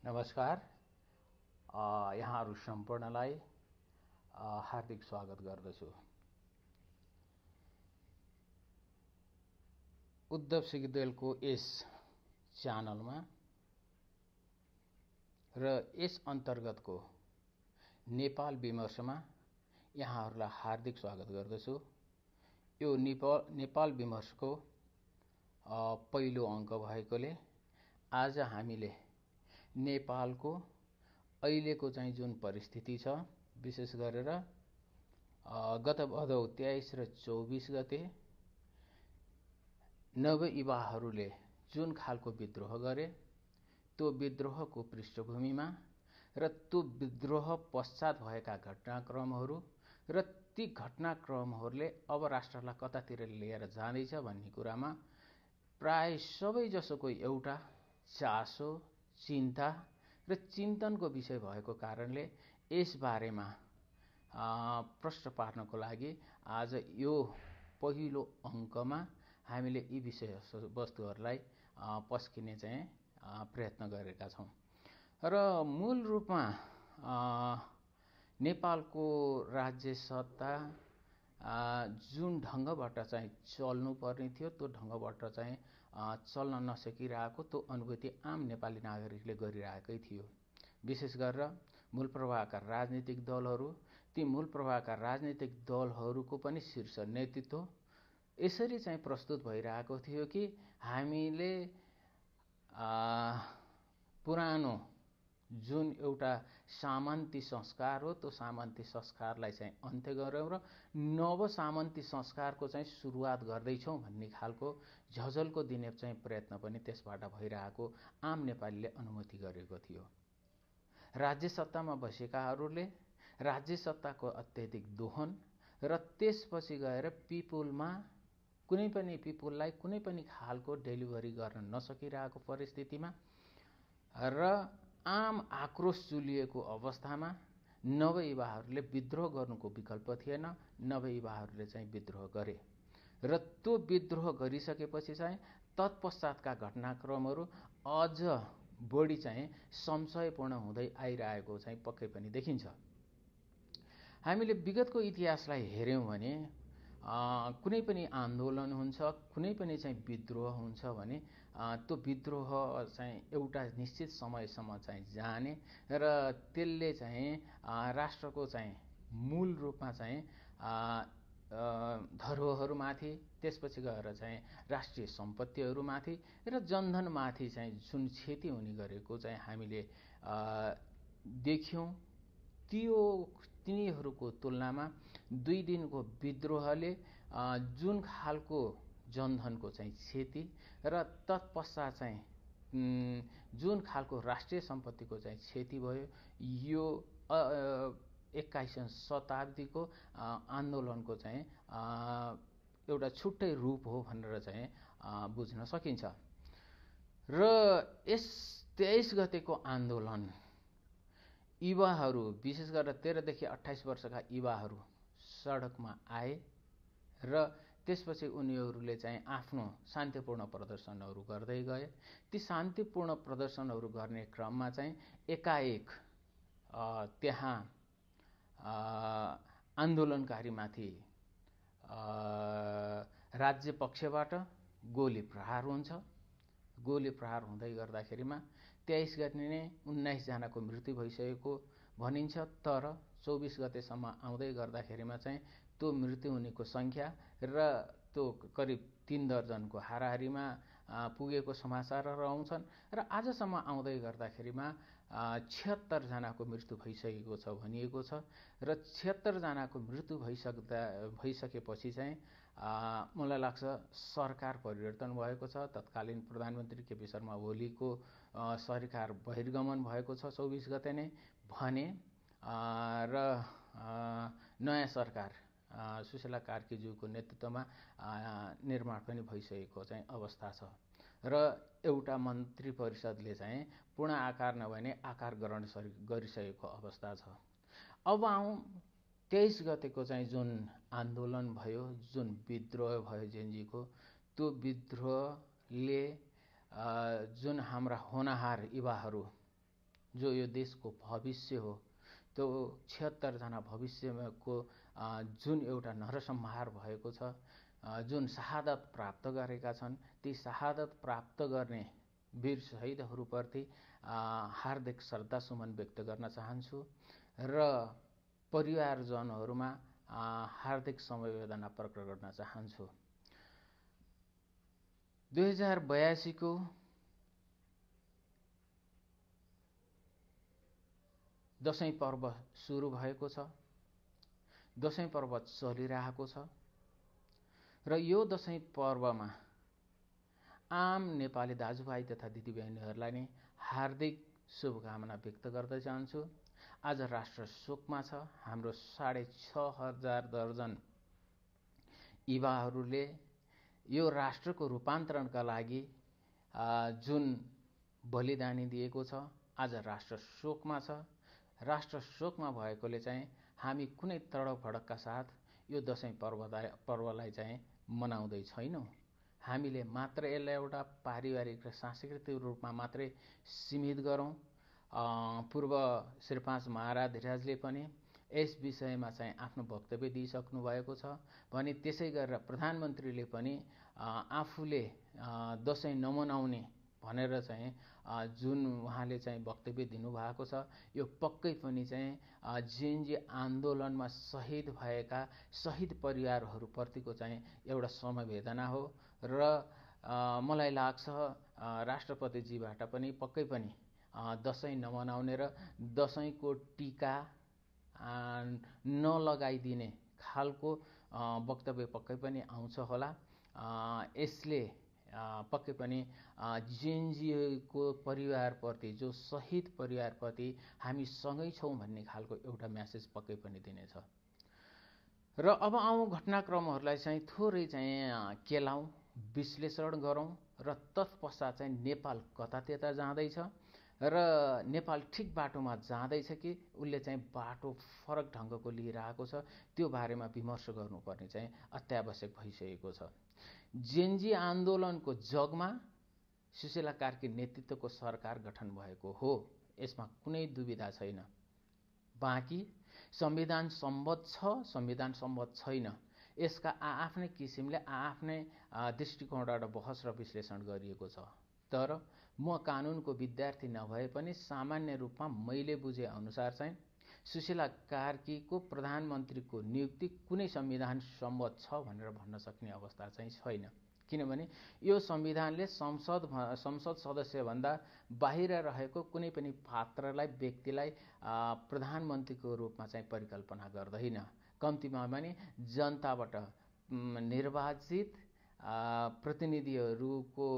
नमस्कार। यहाँहरू सम्पूर्णलाई हार्दिक स्वागत गर्दछु। उद्धव सिग्देलको यस च्यानलमा र यस अन्तर्गतको नेपाल विमर्शमा यहाँहरूलाई हार्दिक स्वागत गर्दछु। यो नेपाल विमर्शको पहिलो अङ्क भएकोले आज हामीले नेपालको अहिलेको चाहिँ जुन परिस्थिति छ, विशेष गरेर गत भदौ 23 र 24 गते नवयुवाहरूले जुन खालको विद्रोह गरे, त्यो विद्रोहको पृष्ठभूमिमा र त्यो विद्रोह पश्चात भएका घटनाक्रमहरू र ती घटनाक्रमहरूले अब राष्ट्रलाई कतातिर लिएर जाँदैछ भन्ने कुरामा प्राय सबैजसोको एउटा चासो, चिन्ता र चिन्तनको विषय भएको कारणले यस बारेमा प्रश्न पार्नको लागि आज यो पहिलो अङ्कमा हामीले यी विषय वस्तुहरूलाई पस्किने चाहिँ प्रयत्न गरेका छौँ। र मूल रूपमा नेपालको राज्य सत्ता जुन ढङ्गबाट चाहिँ चल्नुपर्ने थियो, त्यो ढङ्गबाट चाहिँ चल्न नसकिरहेको त्यो अनुभूति आम नेपाली नागरिकले गरिरहेकै थियो। विशेष गरेर मूल प्रवाहका राजनीतिक दलहरू, ती मूल प्रवाहका राजनीतिक दलहरूको पनि शीर्ष नेतृत्व यसरी चाहिँ प्रस्तुत भइरहेको थियो कि हामीले पुरानो जुन एउटा सामन्ती संस्कार हो, त्यो सामन्ती संस्कारलाई चाहिँ अन्त्य गरौँ र नव सामन्ती संस्कारको चाहिँ सुरुवात गर्दैछौँ भन्ने खालको झझल्को दिने चाहिँ प्रयत्न पनि त्यसबाट भइरहेको आम नेपालीले अनुभूति गरेको थियो। राज्य सत्तामा बसेकाहरूले राज्य सत्ताको अत्यधिक दोहन र त्यसपछि गएर पिपुललाई कुनै पनि खालको डेलिभरी गर्न नसकिरहेको परिस्थितिमा र आम आक्रोश चुलिएको अवस्थामा नवयुवाहरूले विद्रोह गर्नुको विकल्प थिएन। नवयुवाहरूले चाहिँ विद्रोह गरे र त्यो विद्रोह गरिसकेपछि चाहिँ तत्पश्चातका घटनाक्रमहरू अझ बढी चाहिँ संशयपूर्ण हुँदै आइरहेको चाहिँ पक्कै पनि देखिन्छ। हामीले विगतको इतिहासलाई हेर्यौँ भने कुनै पनि आन्दोलन हुन्छ, कुनै पनि चाहिँ विद्रोह हुन्छ भने त्यो विद्रोह चाहिँ एउटा निश्चित समयसम्म चाहिँ जाने र त्यसले चाहिँ राष्ट्रको चाहिँ मूल रूपमा चाहिँ धरोहरमाथि, त्यसपछि गएर चाहिँ राष्ट्रिय सम्पत्तिहरूमाथि र जनधनमाथि चाहिँ जुन क्षति हुने गरेको चाहिँ हामीले देख्यौँ। तिनीहरूको तुलनामा 2 दिनको विद्रोहले जुन खालको जनधनको चाहिँ क्षति र तत्पश्चात चाहिँ जुन खालको राष्ट्रिय सम्पत्तिको चाहिँ क्षति भयो, यो 21औं शताब्दीको आन्दोलनको चाहिँ एउटा छुट्टै रूप हो भनेर चाहिँ बुझ्न सकिन्छ। र यस 23 गतेको आन्दोलन युवाहरू, विशेष गरेर 13 देखि 28 वर्षका युवाहरू सडकमा आए र त्यसपछि उनीहरूले चाहिँ आफ्नो शान्तिपूर्ण प्रदर्शनहरू गर्दै गए। ती शान्तिपूर्ण प्रदर्शनहरू गर्ने क्रममा चाहिँ एकाएक त्यहाँ आन्दोलनकारीमाथि राज्य पक्षबाट गोली प्रहार हुन्छ। गोली प्रहार हुँदै गर्दाखेरिमा 23 गते नै 19 जनाको मृत्यु भइसकेको भनिन्छ। तर 24 गतेसम्म आउँदै गर्दाखेरिमा चाहिँ त्यो मृत्यु हुनेको सङ्ख्या र त्यो करिब 3 दर्जनको हाराहारीमा पुगेको समाचारहरू आउँछन् र आजसम्म आउँदै गर्दाखेरिमा 76 जनाको मृत्यु भइसकेको छ भनिएको छ। र 76 जनाको मृत्यु भइसकेपछि चाहिँ मलाई लाग्छ सरकार परिवर्तन भएको छ। तत्कालीन प्रधानमन्त्री केपी शर्मा ओलीको सरकार बहिर्गमन भएको छ 24 गते नै भने र नयाँ सरकार सुशीला कार्कीज्यूको नेतृत्वमा निर्माण पनि भइसकेको चाहिँ अवस्था छ र एउटा मन्त्री परिषदले चाहिँ पूर्ण आकार नभए आकार ग्रहण गरिसकेको अवस्था छ। अब आउँ 23 गतेको चाहिँ जुन आन्दोलन भयो, जुन विद्रोह भयो जेनजीको, त्यो विद्रोहले जुन हाम्रा होनहार युवाहरू जो यो देशको भविष्य हो, त्यो 76 जना भविष्यको जुन एउटा नरसंहार भएको छ, जुन शहादत प्राप्त गरेका छन्, ती शहादत प्राप्त गर्ने वीर शहीदहरूप्रति हार्दिक श्रद्धासुमन व्यक्त गर्न चाहन्छु र परिवारजनहरूमा हार्दिक समवेदना प्रकट गर्न चाहन्छु। 2082 को दशैं पर्व सुरु भएको छ। दशैं पर्व चलिरहेको छ र यो दशैं पर्वमा आम नेपाली दाजुभाइ तथा दिदीबहिनीहरूलाई नै हार्दिक शुभकामना व्यक्त गर्दै चाहन्छु। आज राष्ट्र शोकमा छ। हाम्रो 6,500 दर्जन युवाहरूले यो राष्ट्रको रूपान्तरणका लागि जुन बलिदानी दिएको छ, आज राष्ट्र शोकमा छ। राष्ट्र शोकमा भएकोले चाहिँ हामी कुनै तडकभडकका साथ यो दशैं पर्वलाई चाहिँ मनाउँदै छैनौँ। हामीले मात्र यसलाई एउटा पारिवारिक र सांस्कृतिक रूपमा मात्रै सीमित गरौँ। पूर्व श्री 5 महाराज धिराजले पनि यस विषयमा चाहिँ आफ्नो वक्तव्य दिइसक्नु भएको छ भने त्यसै गरेर प्रधानमन्त्रीले पनि आफूले दशैं नमनाउने भनेर चाहिँ जुन उहाँले चाहिँ वक्तव्य दिनुभएको छ, यो पक्कै पनि चाहिँ जेएनजी आन्दोलनमा शहीद भएका शहीद परिवारहरूप्रतिको चाहिँ एउटा समवेदना हो र मलाई लाग्छ राष्ट्रपतिजीबाट पनि पक्कै पनि दशैं नमनाउने र दशैंको टीका नलगाइदिने खालको वक्तव्य पक्कै पनि आउँछ होला। यसले पक्कै पनि जेएनजीको परिवारप्रति, जो शहीद परिवारप्रति हामी सँगै छौँ भन्ने खालको एउटा म्यासेज पक्कै पनि दिनेछ। र अब आउँ घटनाक्रमहरूलाई चाहिँ थोरै चाहिँ केलाउँ, विश्लेषण गरौँ र तत्पश्चात चाहिँ नेपाल कतात्यता जाँदैछ र नेपाल ठिक बाटोमा जाँदैछ कि उसले चाहिँ बाटो फरक ढङ्गको लिइरहेको छ, त्यो बारेमा विमर्श गर्नुपर्ने चाहिँ अत्यावश्यक भइसकेको छ। जेएनजी आन्दोलनको जगमा सुशीला कार्की नेतृत्वको सरकार गठन भएको हो, यसमा कुनै दुविधा छैन। बाँकी संविधान सम्मत छ, संविधान सम्मत छैन, यसका आफ्नै किसिमले आफ्नै दृष्टिकोणबाट बहस र विश्लेषण गरिएको छ। तर म कानुनको विद्यार्थी नभए पनि सामान्य रूपमा मैले बुझे अनुसार चाहिँ सुशीला कार्कीको प्रधानमन्त्रीको नियुक्ति कुनै संविधान सम्मत छ भनेर भन्न सक्ने अवस्था चाहिँ छैन। किनभने यो संविधानले संसद सदस्यभन्दा बाहिर रहेको कुनै पनि पात्रलाई, व्यक्तिलाई प्रधानमन्त्रीको रूपमा चाहिँ परिकल्पना गर्दैन। कम्तीमा पनि जनताबाट निर्वाचित प्रतिनिधिहरूको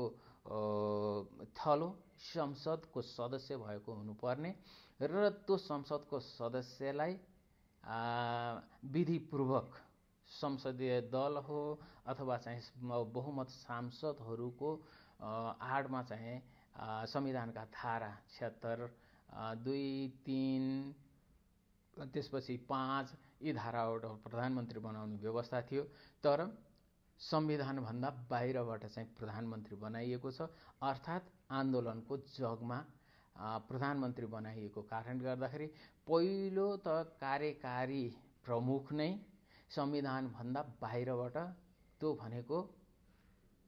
थलो संसदको सदस्य भएको हुनुपर्ने र त्यो संसदको सदस्यलाई विधिपूर्वक संसदीय दल हो अथवा चाहिँ बहुमत सांसदहरूको आडमा चाहिँ संविधानका धारा 76, 2, 3 त्यसपछि 5 यी धाराबाट प्रधानमन्त्री बनाउने व्यवस्था थियो। तर संविधानभन्दा बाहिरबाट चाहिँ प्रधानमन्त्री बनाइएको छ, अर्थात् आन्दोलनको जगमा प्रधानमन्त्री बनाइएको कारणले गर्दाखेरि पहिलो त कार्यकारी प्रमुख नै संविधानभन्दा बाहिरबाट, त्यो भनेको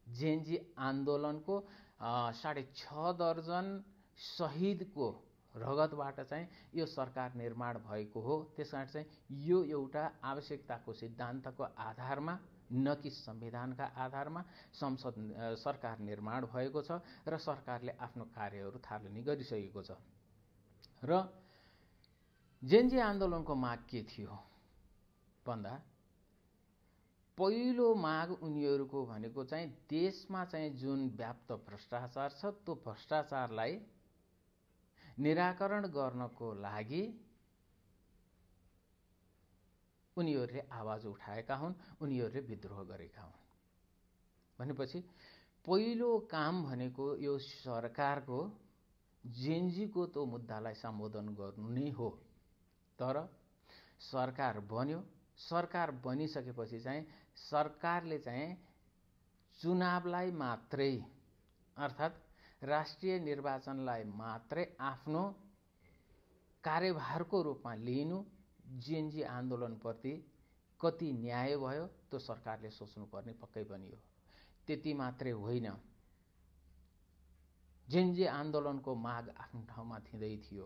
जेएनजी आन्दोलनको 6.5 दर्जन शहीदको रगतबाट चाहिँ यो सरकार निर्माण भएको हो। त्यसकारण चाहिँ यो एउटा आवश्यकताको सिद्धान्तको आधारमा, न कि संविधानका आधारमा सरकार निर्माण भएको छ र सरकारले आफ्नो कार्यहरू थालनी गरिसकेको छ। र जेएनजी आन्दोलनको माग के थियो भन्दा पहिलो माग उनीहरूको भनेको चाहिँ देशमा चाहिँ जुन व्याप्त भ्रष्टाचार छ, त्यो भ्रष्टाचारलाई निराकरण गर्नको लागि उनीहरूले आवाज उठाएका हुन्, उनीहरूले विद्रोह गरेका हुन्। भनेपछि पहिलो काम भनेको यो सरकारको जेएनजीको त्यो मुद्दालाई सम्बोधन गर्नु नै हो। तर सरकार बन्यो, सरकार बनिसकेपछि चाहिँ सरकारले चाहिँ चुनावलाई मात्रै, अर्थात् राष्ट्रिय निर्वाचनलाई मात्रै आफ्नो कार्यभारको रूपमा लिनु जेएनजी आन्दोलनप्रति कति न्याय भयो त्यो सरकारले सोच्नुपर्ने पक्कै पनि हो। त्यति मात्रै होइन, जेएनजी आन्दोलनको माग आफ्नो ठाउँमा थिँदै थियो।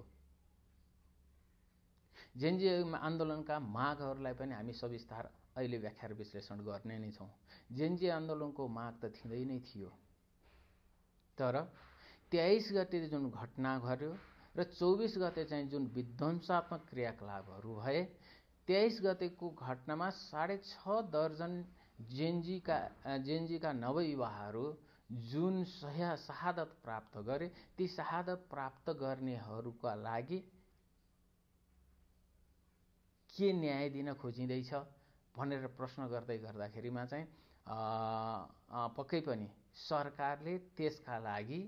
जेएनजी आन्दोलनका मागहरूलाई पनि हामी सविस्तार अहिले व्याख्या र विश्लेषण गर्ने नै छौँ। जेएनजी आन्दोलनको माग त थिँदै नै थियो, तर 23 गते जुन घटना घट्यो र 24 गते चाहिँ जुन विध्वंसात्मक क्रियाकलापहरू भए, 23 गतेको घटनामा 6.5 दर्जन जेएनजीका नवयुवाहरू जुन शहादत प्राप्त गरे, ती शहादत प्राप्त गर्नेहरूका लागि के न्याय दिन खोजिँदैछ भनेर प्रश्न गर्दै गर्दाखेरिमा चाहिँ पक्कै पनि सरकारले त्यसका लागि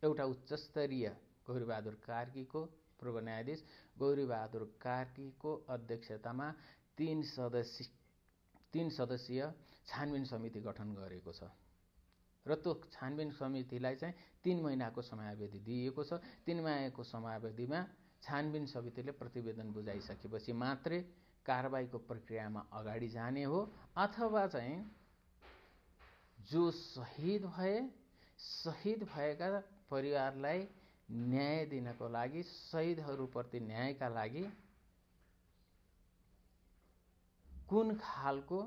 एउटा उच्चस्तरीय गौरीबहादुर कार्कीको, पूर्व न्यायाधीश गौरीबहादुर कार्कीको अध्यक्षतामा 3 सदस्यीय छानबिन समिति गठन गरेको छ र त्यो छानबिन समितिलाई चाहिँ 3 महिनाको समयावधि दिएको छ। 3 महिनाको समयावधिमा छानबिन समितिले प्रतिवेदन बुझाइसकेपछि मात्रै कारबाहीको प्रक्रियामा अगाडि जाने हो, अथवा चाहिँ जो शहीद भएका परिवारलाई न्याय दिनको लागि, शहीदहरूप्रति न्यायका लागि कुन खालको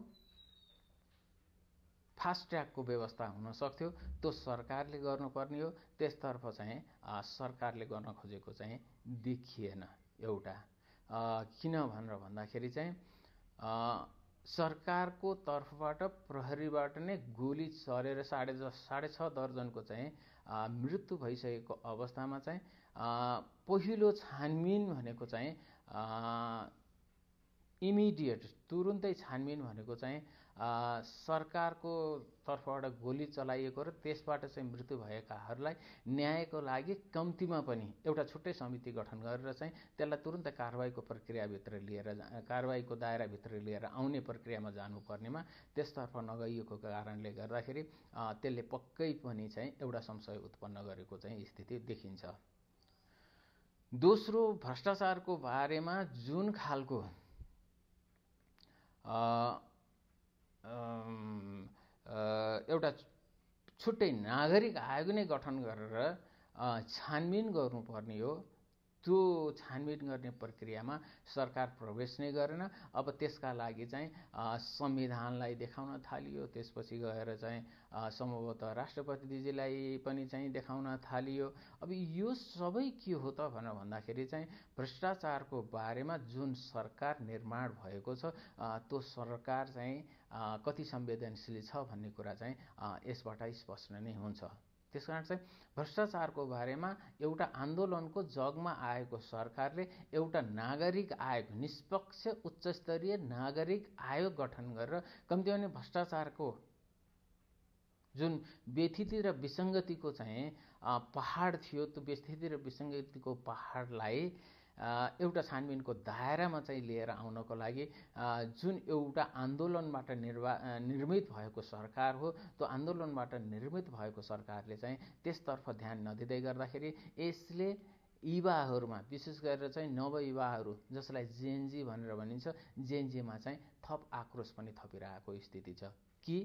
फास्ट ट्र्याकको व्यवस्था हुन सक्थ्यो त्यो सरकारले गर्नुपर्ने हो। त्यसतर्फ चाहिँ सरकारले गर्न खोजेको चाहिँ देखिएन। एउटा किन भनेर भन्दाखेरि चाहिँ सरकारको तर्फबाट प्रहरीबाट नै गोली चलेर 6.5 दर्जनको चाहिँ मृत्यु भइसकेको अवस्थामा चाहिँ पहिलो छानबिन भनेको चाहिँ इमिडिएट तुरुन्तै छानबिन भनेको चाहिँ सरकारको तर्फबाट गोली चलाइएको र त्यसबाट चाहिँ मृत्यु भएकाहरूलाई न्यायको लागि कम्तीमा पनि एउटा छुट्टै समिति गठन गरेर चाहिँ त्यसलाई तुरुन्तै कारबाहीको प्रक्रियाभित्र लिएर, कारबाहीको दायराभित्र लिएर आउने प्रक्रियामा जानुपर्नेमा त्यसतर्फ नगइएको कारणले गर्दाखेरि त्यसले पक्कै पनि चाहिँ एउटा संशय उत्पन्न गरेको चाहिँ स्थिति देखिन्छ। दोस्रो, भ्रष्टाचारको बारेमा जुन खालको एउटा छुट्टै नागरिक आयोग नै गठन गरेर छानबिन गर्नुपर्ने हो, त्यो छानबिन गर्ने प्रक्रियामा सरकार प्रवेश नै गरेन। अब त्यसका लागि चाहिँ संविधानलाई देखाउन थालियो, त्यसपछि गएर चाहिँ सम्भवतः राष्ट्रपतिजीलाई पनि चाहिँ देखाउन थालियो। अब यो सबै के हो त भनेर भन्दाखेरि चाहिँ भ्रष्टाचारको बारेमा जुन सरकार निर्माण भएको छ त्यो सरकार चाहिँ कति संवेदनशील छ भन्ने कुरा चाहिँ यसबाट स्पष्ट नै हुन्छ। त्यसकारण चाहिँ भ्रष्टाचारको बारेमा एउटा आन्दोलनको जगमा आएको सरकारले एउटा नागरिक आयोग, निष्पक्ष उच्चस्तरीय नागरिक आयोग गठन गरेर कम्तीमा पनि भ्रष्टाचारको जुन व्यथिति र विसङ्गतिको चाहिँ पहाड थियो, त्यो व्यथिति र विसङ्गतिको पहाडलाई एउटा छानबिनको दायरामा चाहिँ लिएर आउनको लागि जुन एउटा आन्दोलनबाट निर्मित भएको सरकार हो, त्यो आन्दोलनबाट निर्मित भएको सरकारले चाहिँ त्यसतर्फ ध्यान नदिँदै गर्दाखेरि यसले युवाहरूमा, विशेष गरेर चाहिँ नवयुवाहरू जसलाई जेएनजी भनेर भनिन्छ, जेएनजीमा चाहिँ थप आक्रोश पनि थपिरहेको स्थिति छ कि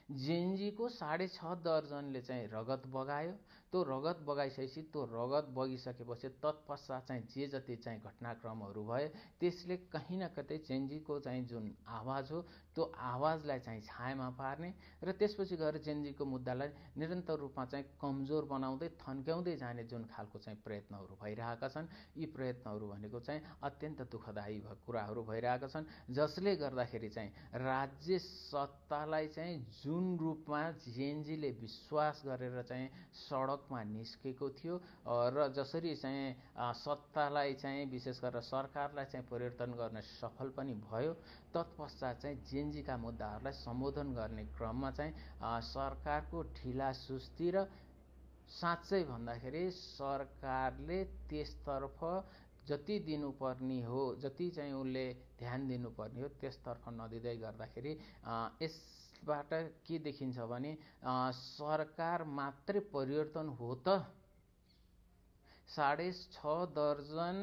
जेएनजीको 6.5 दर्जनले चाहिँ रगत बगायो। त्यो रगत बगाइसकेपछि त्यो रगत बगिसकेपछि तत्पश्चात चाहिँ जे जति चाहिँ घटनाक्रमहरू भए त्यसले कहीँ न कतै जेएनजीको चाहिँ जुन आवाज हो त्यो आवाजलाई चाहिँ छायामा पार्ने र त्यसपछि गएर जेएनजीको मुद्दालाई निरन्तर रूपमा चाहिँ कमजोर बनाउँदै थन्क्याउँदै जाने जुन खालको चाहिँ प्रयत्नहरू भइरहेका छन्, यी प्रयत्नहरू भनेको चाहिँ अत्यन्त दुःखदायी कुराहरू भइरहेका छन्, जसले गर्दाखेरि चाहिँ राज्य सत्तालाई चाहिँ जुन रूपमा जेएनजीले विश्वास गरेर चाहिँ सडकमा निस्केको थियो र जसरी चाहिँ सत्तालाई चाहिँ विशेष गरेर सरकारलाई चाहिँ परिवर्तन गर्न सफल पनि भयो, तत्पश्चात चाहिँ जेएनजीका मुद्दाहरूलाई सम्बोधन गर्ने क्रममा चाहिँ सरकारको ढिलासुस्ती र साँच्चै भन्दाखेरि सरकारले त्यसतर्फ जति दिनुपर्ने हो, जति चाहिँ उसले ध्यान दिनुपर्ने हो त्यसतर्फ नदिँदै गर्दाखेरि यसबाट के देखिन्छ भने सरकार मात्रै परिवर्तन हो त 6.5 दर्जन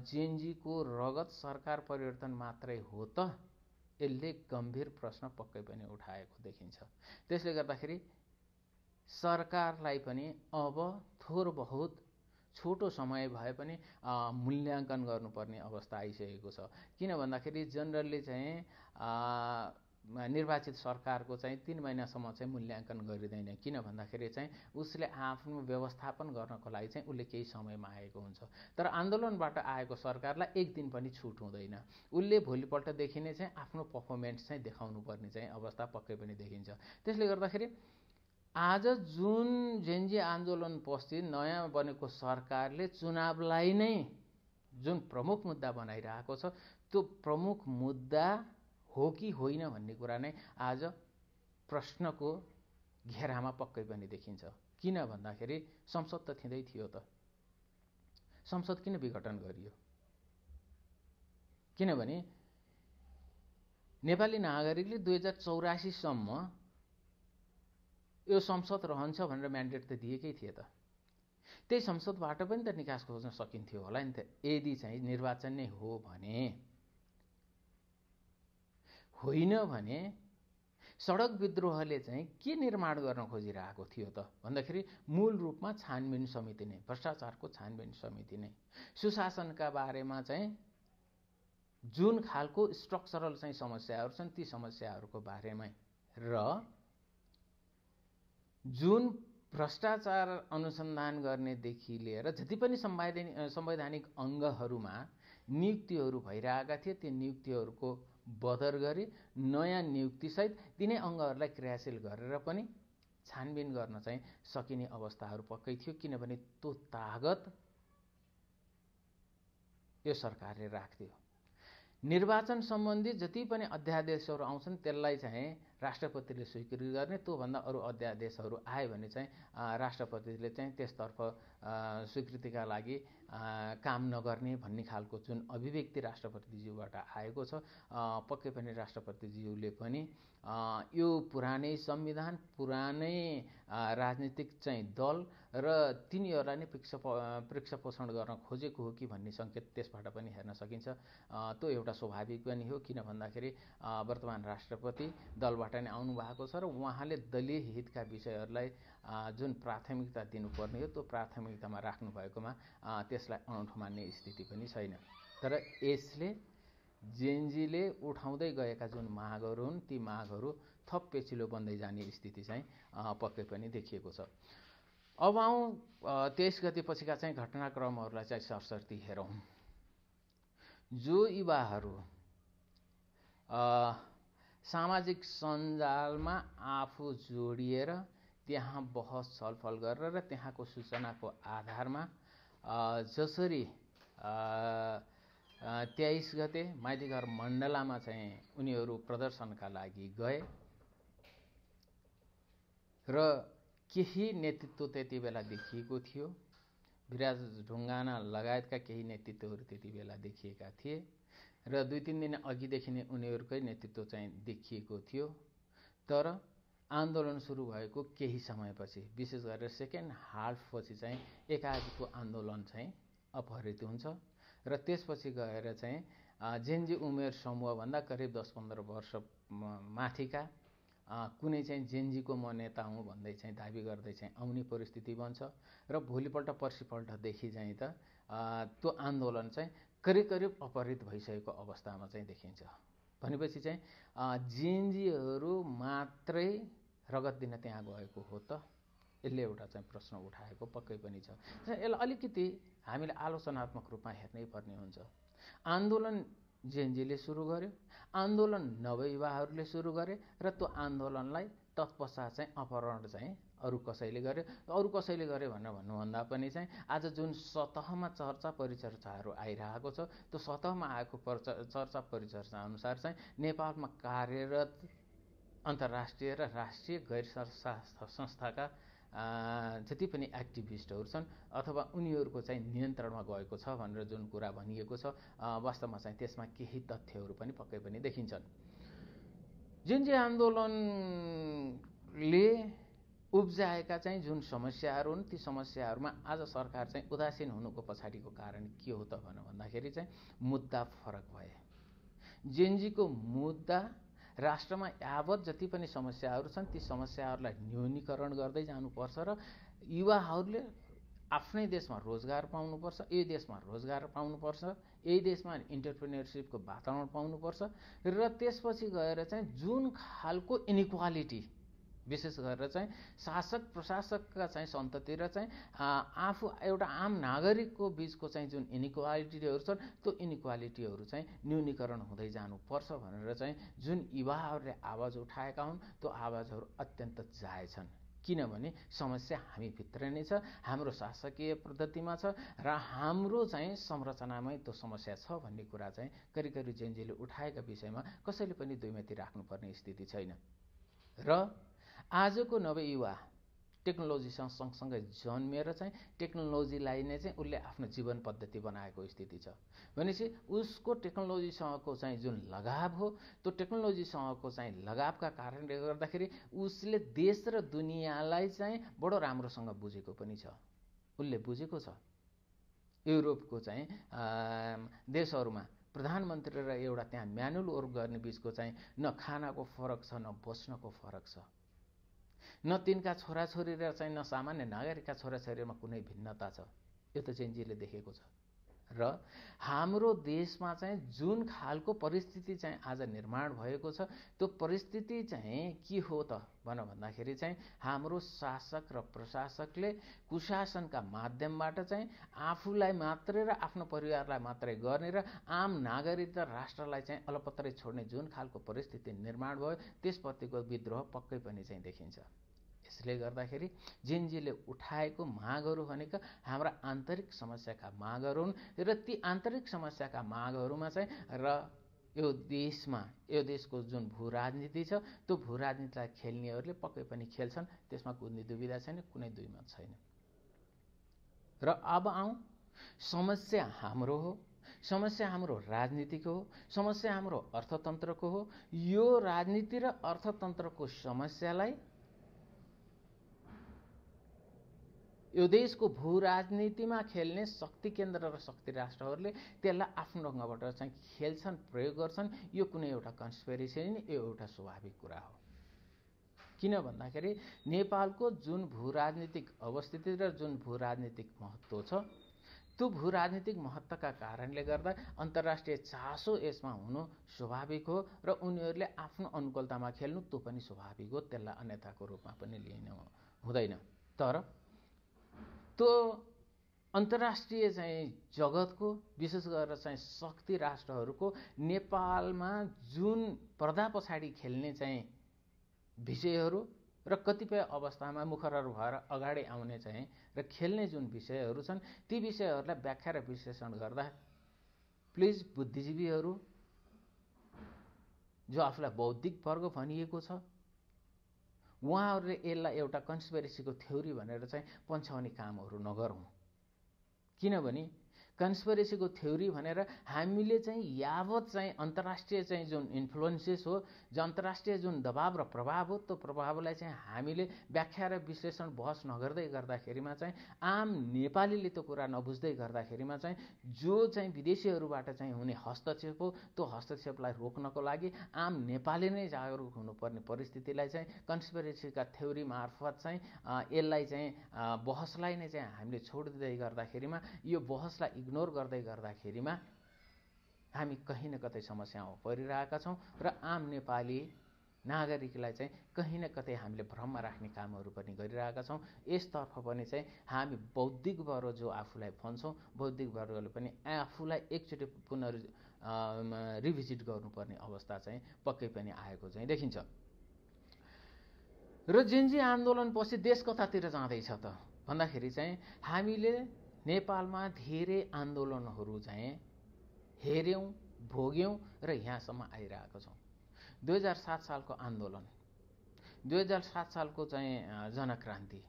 जेएनजीको रगत सरकार परिवर्तन मात्रै हो त? यसले गम्भीर प्रश्न पक्कै पनि उठाएको देखिन्छ। त्यसले गर्दाखेरि सरकारलाई पनि अब थोर बहुत छोटो समय भए पनि मूल्याङ्कन गर्नुपर्ने अवस्था आइसकेको छ। किन भन्दाखेरि जनरलले चाहिँ निर्वाचित सरकारको चाहिँ 3 महिनासम्म चाहिँ मूल्याङ्कन गरिँदैन। किन भन्दाखेरि चाहिँ उसले आफ्नो व्यवस्थापन गर्नको लागि चाहिँ उसले केही समय मागेको हुन्छ। तर आन्दोलनबाट आएको सरकारलाई एक दिन पनि छुट हुँदैन। उसले भोलिपल्टदेखि नै चाहिँ आफ्नो पर्फर्मेन्स चाहिँ देखाउनु पर्ने चाहिँ अवस्था पक्कै पनि देखिन्छ। त्यसले गर्दाखेरि आज जुन जेएनजी आन्दोलनपछि नयाँ बनेको सरकारले चुनावलाई नै जुन प्रमुख मुद्दा बनाइरहेको छ, त्यो प्रमुख मुद्दा हो कि होइन भन्ने कुरा नै आज प्रश्नको घेरामा पक्कै पनि देखिन्छ। किन भन्दाखेरि संसद त थिँदै थियो त, संसद किन विघटन गरियो? किनभने नेपाली नागरिकले 2084 सम्म यो संसद रहन्छ भनेर म्यान्डेट त दिएकै थिए त। त्यही संसदबाट पनि त निकास खोज्न सकिन्थ्यो होला नि त, यदि चाहिँ निर्वाचन नै हो भने। होइन भने सडक विद्रोहले चाहिँ के निर्माण गर्न खोजिरहेको थियो त भन्दाखेरि मूल रूपमा छानबिन समिति नै, भ्रष्टाचारको छानबिन समिति नै, सुशासनका बारेमा चाहिँ जुन खालको स्ट्रक्चरल चाहिँ समस्याहरू छन् ती समस्याहरूको बारेमै र जुन भ्रष्टाचार अनुसन्धान गर्नेदेखि लिएर जति पनि संवैधानिक अङ्गहरूमा नियुक्तिहरू भइरहेका थिए त्यो नियुक्तिहरूको बदर गरी नयाँ नियुक्तिसहित तिनै अङ्गहरूलाई क्रियाशील गरेर पनि छानबिन गर्न चाहिँ सकिने अवस्थाहरू पक्कै थियो। किनभने त्यो तागत यो सरकारले राख्थ्यो। निर्वाचन सम्बन्धी जति पनि अध्यादेशहरू आउँछन् त्यसलाई चाहिँ राष्ट्रपतिले स्वीकृति गर्ने, त्योभन्दा अरू अध्यादेशहरू आयो भने चाहिँ राष्ट्रपतिले चाहिँ त्यसतर्फ स्वीकृतिका लागि काम नगर्ने भन्ने खालको जुन अभिव्यक्ति राष्ट्रपतिज्यूबाट आएको छ, पक्कै पनि राष्ट्रपतिज्यूले पनि यो पुरानै संविधान, पुरानै राजनीतिक चाहिँ दल र तिनीहरूलाई नै पृष्ठपोषण गर्न खोजेको हो कि भन्ने सङ्केत त्यसबाट पनि हेर्न सकिन्छ। त्यो एउटा स्वाभाविक पनि हो। किन भन्दाखेरि वर्तमान राष्ट्रपति दलबाट नै आउनु भएको छ र उहाँले दलीय हितका विषयहरूलाई जुन प्राथमिकता दिनुपर्ने हो त्यो प्राथमिकतामा राख्नु भएकोमा त्यसलाई अनौठो मान्ने स्थिति पनि छैन। तर यसले जेएनजीले उठाउँदै गएका जुन मागहरू हुन् ती मागहरू थप पेचिलो बन्दै जाने स्थिति चाहिँ पक्कै पनि देखिएको छ। अब आउँ 23 गते पछिका चाहिँ घटनाक्रमहरूलाई चाहिँ सरसर्ती हेरौँ। जो युवाहरू सामाजिक सञ्जालमा आफू जोडिएर त्यहाँ बहस छलफल गरेर र त्यहाँको सूचनाको आधारमा जसरी 23 गते माइतीघर मण्डलामा चाहिँ उनीहरू प्रदर्शनका लागि गए र केही नेतृत्व त्यति बेला देखिएको थियो, विराज ढुङ्गाना लगायतका केही नेतृत्वहरू त्यति बेला देखिएका थिए र 2-3 दिन अघिदेखि नै उनीहरूकै नेतृत्व चाहिँ देखिएको थियो। तर आन्दोलन सुरु भएको केही समयपछि, विशेष गरेर सेकेन्ड हाल्फपछि चाहिँ एकाएक त्यो आन्दोलन चाहिँ अपहरित हुन्छ र त्यसपछि गएर चाहिँ जेएनजी उमेर समूहभन्दा करिब 10-15 वर्ष माथिका कुनै चाहिँ जेएनजीको म नेता हुँ भन्दै चाहिँ दाबी गर्दै चाहिँ आउने परिस्थिति बन्छ र भोलिपल्ट पर्सिपल्टदेखि चाहिँ त त्यो आन्दोलन चाहिँ करिब अपहरित भइसकेको अवस्थामा चाहिँ देखिन्छ। भनेपछि चाहिँ जेएनजीहरू मात्रै रगत दिन त्यहाँ गएको हो त? यसले एउटा चाहिँ प्रश्न उठाएको पक्कै पनि छ। यसलाई अलिकति हामीले आलोचनात्मक रूपमा हेर्नै पर्ने हुन्छ। आन्दोलन जेएनजीले सुरु गर्यो, आन्दोलन नवयुवाहरूले सुरु गरे र त्यो आन्दोलनलाई तत्पश्चात चाहिँ अपहरण चाहिँ अरू कसैले गर्यो। अरू कसैले गर्यो भनेर भन्नुभन्दा पनि चाहिँ आज जुन सतहमा चर्चा परिचर्चाहरू आइरहेको छ त्यो सतहमा आएको चर्चा परिचर्चा अनुसार चाहिँ नेपालमा कार्यरत अन्तर्राष्ट्रिय र राष्ट्रिय गैर संस्थाका जति पनि एक्टिभिस्टहरू छन् अथवा उनीहरूको चाहिँ नियन्त्रणमा गएको छ भनेर जुन कुरा भनिएको छ, वास्तवमा चाहिँ त्यसमा केही तथ्यहरू पनि पक्कै पनि देखिन्छन्। जेएनजी आन्दोलनले उब्जाएका चाहिँ जुन समस्याहरू हुन् ती समस्याहरूमा आज सरकार चाहिँ उदासीन हुनुको पछाडिको कारण के हो त भन्दाखेरि चाहिँ मुद्दा फरक भए। जेनजीको मुद्दा राष्ट्रमा यावत जति पनि समस्याहरू छन् ती समस्याहरूलाई न्यूनीकरण गर्दै जानुपर्छ र युवाहरूले आफ्नै देशमा रोजगार पाउनुपर्छ, यही देशमा रोजगार पाउनुपर्छ, यही देशमा इन्टरप्रेन्योरसिपको वातावरण पाउनुपर्छ र त्यसपछि गएर चाहिँ जुन खालको इनइक्वालिटी विशेष गरेर चाहिँ शासक प्रशासकका चाहिँ सन्तति र चाहिँ आफू एउटा आम नागरिकको बिचको चाहिँ जुन इनइक्वालिटीहरू छन् त्यो इनइक्वालिटीहरू चाहिँ न्यूनीकरण हुँदै जानुपर्छ भनेर चाहिँ जुन युवाहरूले आवाज उठाएका हुन् त्यो आवाजहरू अत्यन्त जायज छन्। किनभने समस्या हामीभित्र नै छ, हाम्रो शासकीय पद्धतिमा छ र हाम्रो चाहिँ संरचनामै त्यो समस्या छ भन्ने कुरा चाहिँ करिब जेनजीले उठाएका विषयमा कसैले पनि दुईमती राख्नुपर्ने स्थिति छैन। र आजको नवयुवा टेक्नोलोजीसँग सँगसँगै जन्मिएर चाहिँ टेक्नोलोजीलाई नै चाहिँ उसले आफ्नो जीवन पद्धति बनाएको स्थिति छ भनेपछि उसको टेक्नोलोजीसँगको चाहिँ जुन लगाव हो त्यो टेक्नोलोजीसँगको चाहिँ लगावका कारणले गर्दाखेरि उसले देश र दुनियाँलाई चाहिँ बडो राम्रोसँग बुझेको पनि छ। उसले बुझेको छ युरोपको चाहिँ देशहरूमा प्रधानमन्त्री र एउटा त्यहाँ म्यानुअल वर्क गर्ने बिचको चाहिँ न खानाको फरक छ, न बस्नको फरक छ, न तिनका छोराछोरी र चाहिँ न सामान्य नागरिकका छोराछोरीमा कुनै भिन्नता छ। यो त जेनजीले देखेको छ। र हाम्रो देशमा चाहिँ जुन खालको परिस्थिति चाहिँ आज निर्माण भएको छ त्यो परिस्थिति चाहिँ के हो त भन्दाखेरि चाहिँ हाम्रो शासक र प्रशासकले कुशासनका माध्यमबाट चाहिँ आफूलाई मात्रै र आफ्नो परिवारलाई मात्रै गर्ने र आम नागरिक र राष्ट्रलाई चाहिँ अलपत्रै छोड्ने जुन खालको परिस्थिति निर्माण भयो त्यसप्रतिको विद्रोह पक्कै पनि चाहिँ देखिन्छ। यसले गर्दाखेरि जेनजीले उठाएको मागहरू भनेको हाम्रा आन्तरिक समस्याका मागहरू हुन् र ती आन्तरिक समस्याका मागहरूमा चाहिँ र यो देशमा यो देशको जुन भू राजनीति छ त्यो भू राजनीतिलाई खेल्नेहरूले पक्कै पनि खेल्छन्, त्यसमा कुनै दुविधा छैन, कुनै दुईमत छैन। र अब आउँ समस्या हाम्रो हो, समस्या हाम्रो राजनीतिको हो, समस्या हाम्रो अर्थतन्त्रको हो। यो राजनीति र अर्थतन्त्रको समस्यालाई यो देशको भू राजनीतिमा खेल्ने शक्ति केन्द्र र शक्ति राष्ट्रहरूले त्यसलाई आफ्नो ढङ्गबाट चाहिँ खेल्छन्, प्रयोग गर्छन्। यो कुनै एउटा कन्स्पिरेसी होइन, यो एउटा स्वाभाविक कुरा हो। किन भन्दाखेरि नेपालको जुन भू राजनीतिक अवस्थिति र जुन भू राजनीतिक महत्त्व छ त्यो भू राजनीतिक महत्त्वका कारणले गर्दा अन्तर्राष्ट्रिय चासो यसमा हुनु स्वाभाविक हो र उनीहरूले आफ्नो अनुकूलतामा खेल्नु त्यो पनि स्वाभाविक हो, त्यसलाई अन्यथाको रूपमा पनि लिनु हुँदैन। तर त्यो अन्तर्राष्ट्रिय चाहिँ जगतको विशेष गरेर चाहिँ शक्ति राष्ट्रहरूको नेपालमा जुन पर्दा पछाडि खेल्ने चाहिँ विषयहरू र कतिपय अवस्थामा मुखर भएर अगाडि आउने चाहिँ र खेल्ने जुन विषयहरू छन् ती विषयहरूलाई व्याख्या र विश्लेषण गर्दा प्लिज बुद्धिजीवीहरू जो आफूलाई बौद्धिक वर्ग भनिएको छ उहाँहरूले यसलाई एउटा कन्स्पिरेसीको थ्योरी भनेर चाहिँ पन्छाउने कामहरू नगरौँ। किनभने कन्स्पिरेसीको थ्योरी भनेर हामीले चाहिँ यावत चाहिँ अन्तर्राष्ट्रिय चाहिँ जुन इन्फ्लुएन्सेस हो, जो अन्तर्राष्ट्रिय जुन दबाव र प्रभाव हो त्यो प्रभावलाई चाहिँ हामीले व्याख्या र विश्लेषण बहस नगर्दै गर्दाखेरिमा चाहिँ आम नेपालीले त्यो कुरा नबुझ्दै गर्दाखेरिमा चाहिँ जो चाहिँ विदेशीहरूबाट चाहिँ हुने हस्तक्षेप हो त्यो हस्तक्षेपलाई रोक्नको लागि आम नेपाली नै जागरुक हुनुपर्ने परिस्थितिलाई चाहिँ कन्स्पिरेसीका थ्योरी मार्फत चाहिँ यसलाई चाहिँ बहसलाई नै चाहिँ हामीले छोडिदिँदै गर्दाखेरिमा यो बहसलाई इग्नोर गर्दै गर्दाखेरिमा हामी कहीँ न कतै समस्यामा परिरहेका छौँ र आम नेपाली नागरिकलाई चाहिँ कहीँ न कतै हामीले भ्रममा राख्ने कामहरू पनि गरिरहेका छौँ। यसतर्फ पनि चाहिँ हामी बौद्धिक वर्ग जो आफूलाई भन्छौँ बौद्धिक वर्गले पनि आफूलाई एकचोटि रिभिजिट गर्नुपर्ने अवस्था चाहिँ पक्कै पनि आएको चाहिँ देखिन्छ। र जेनजी आन्दोलनपछि देश कतातिर जाँदैछ त भन्दाखेरि चाहिँ हामीले नेपालमा धेरै आन्दोलनहरू चाहिँ हेऱ्यौँ, भोग्यौँ र यहाँसम्म आइरहेको छौँ। 2007 सालको आन्दोलन, 2007 सालको चाहिँ जनक्रान्ति,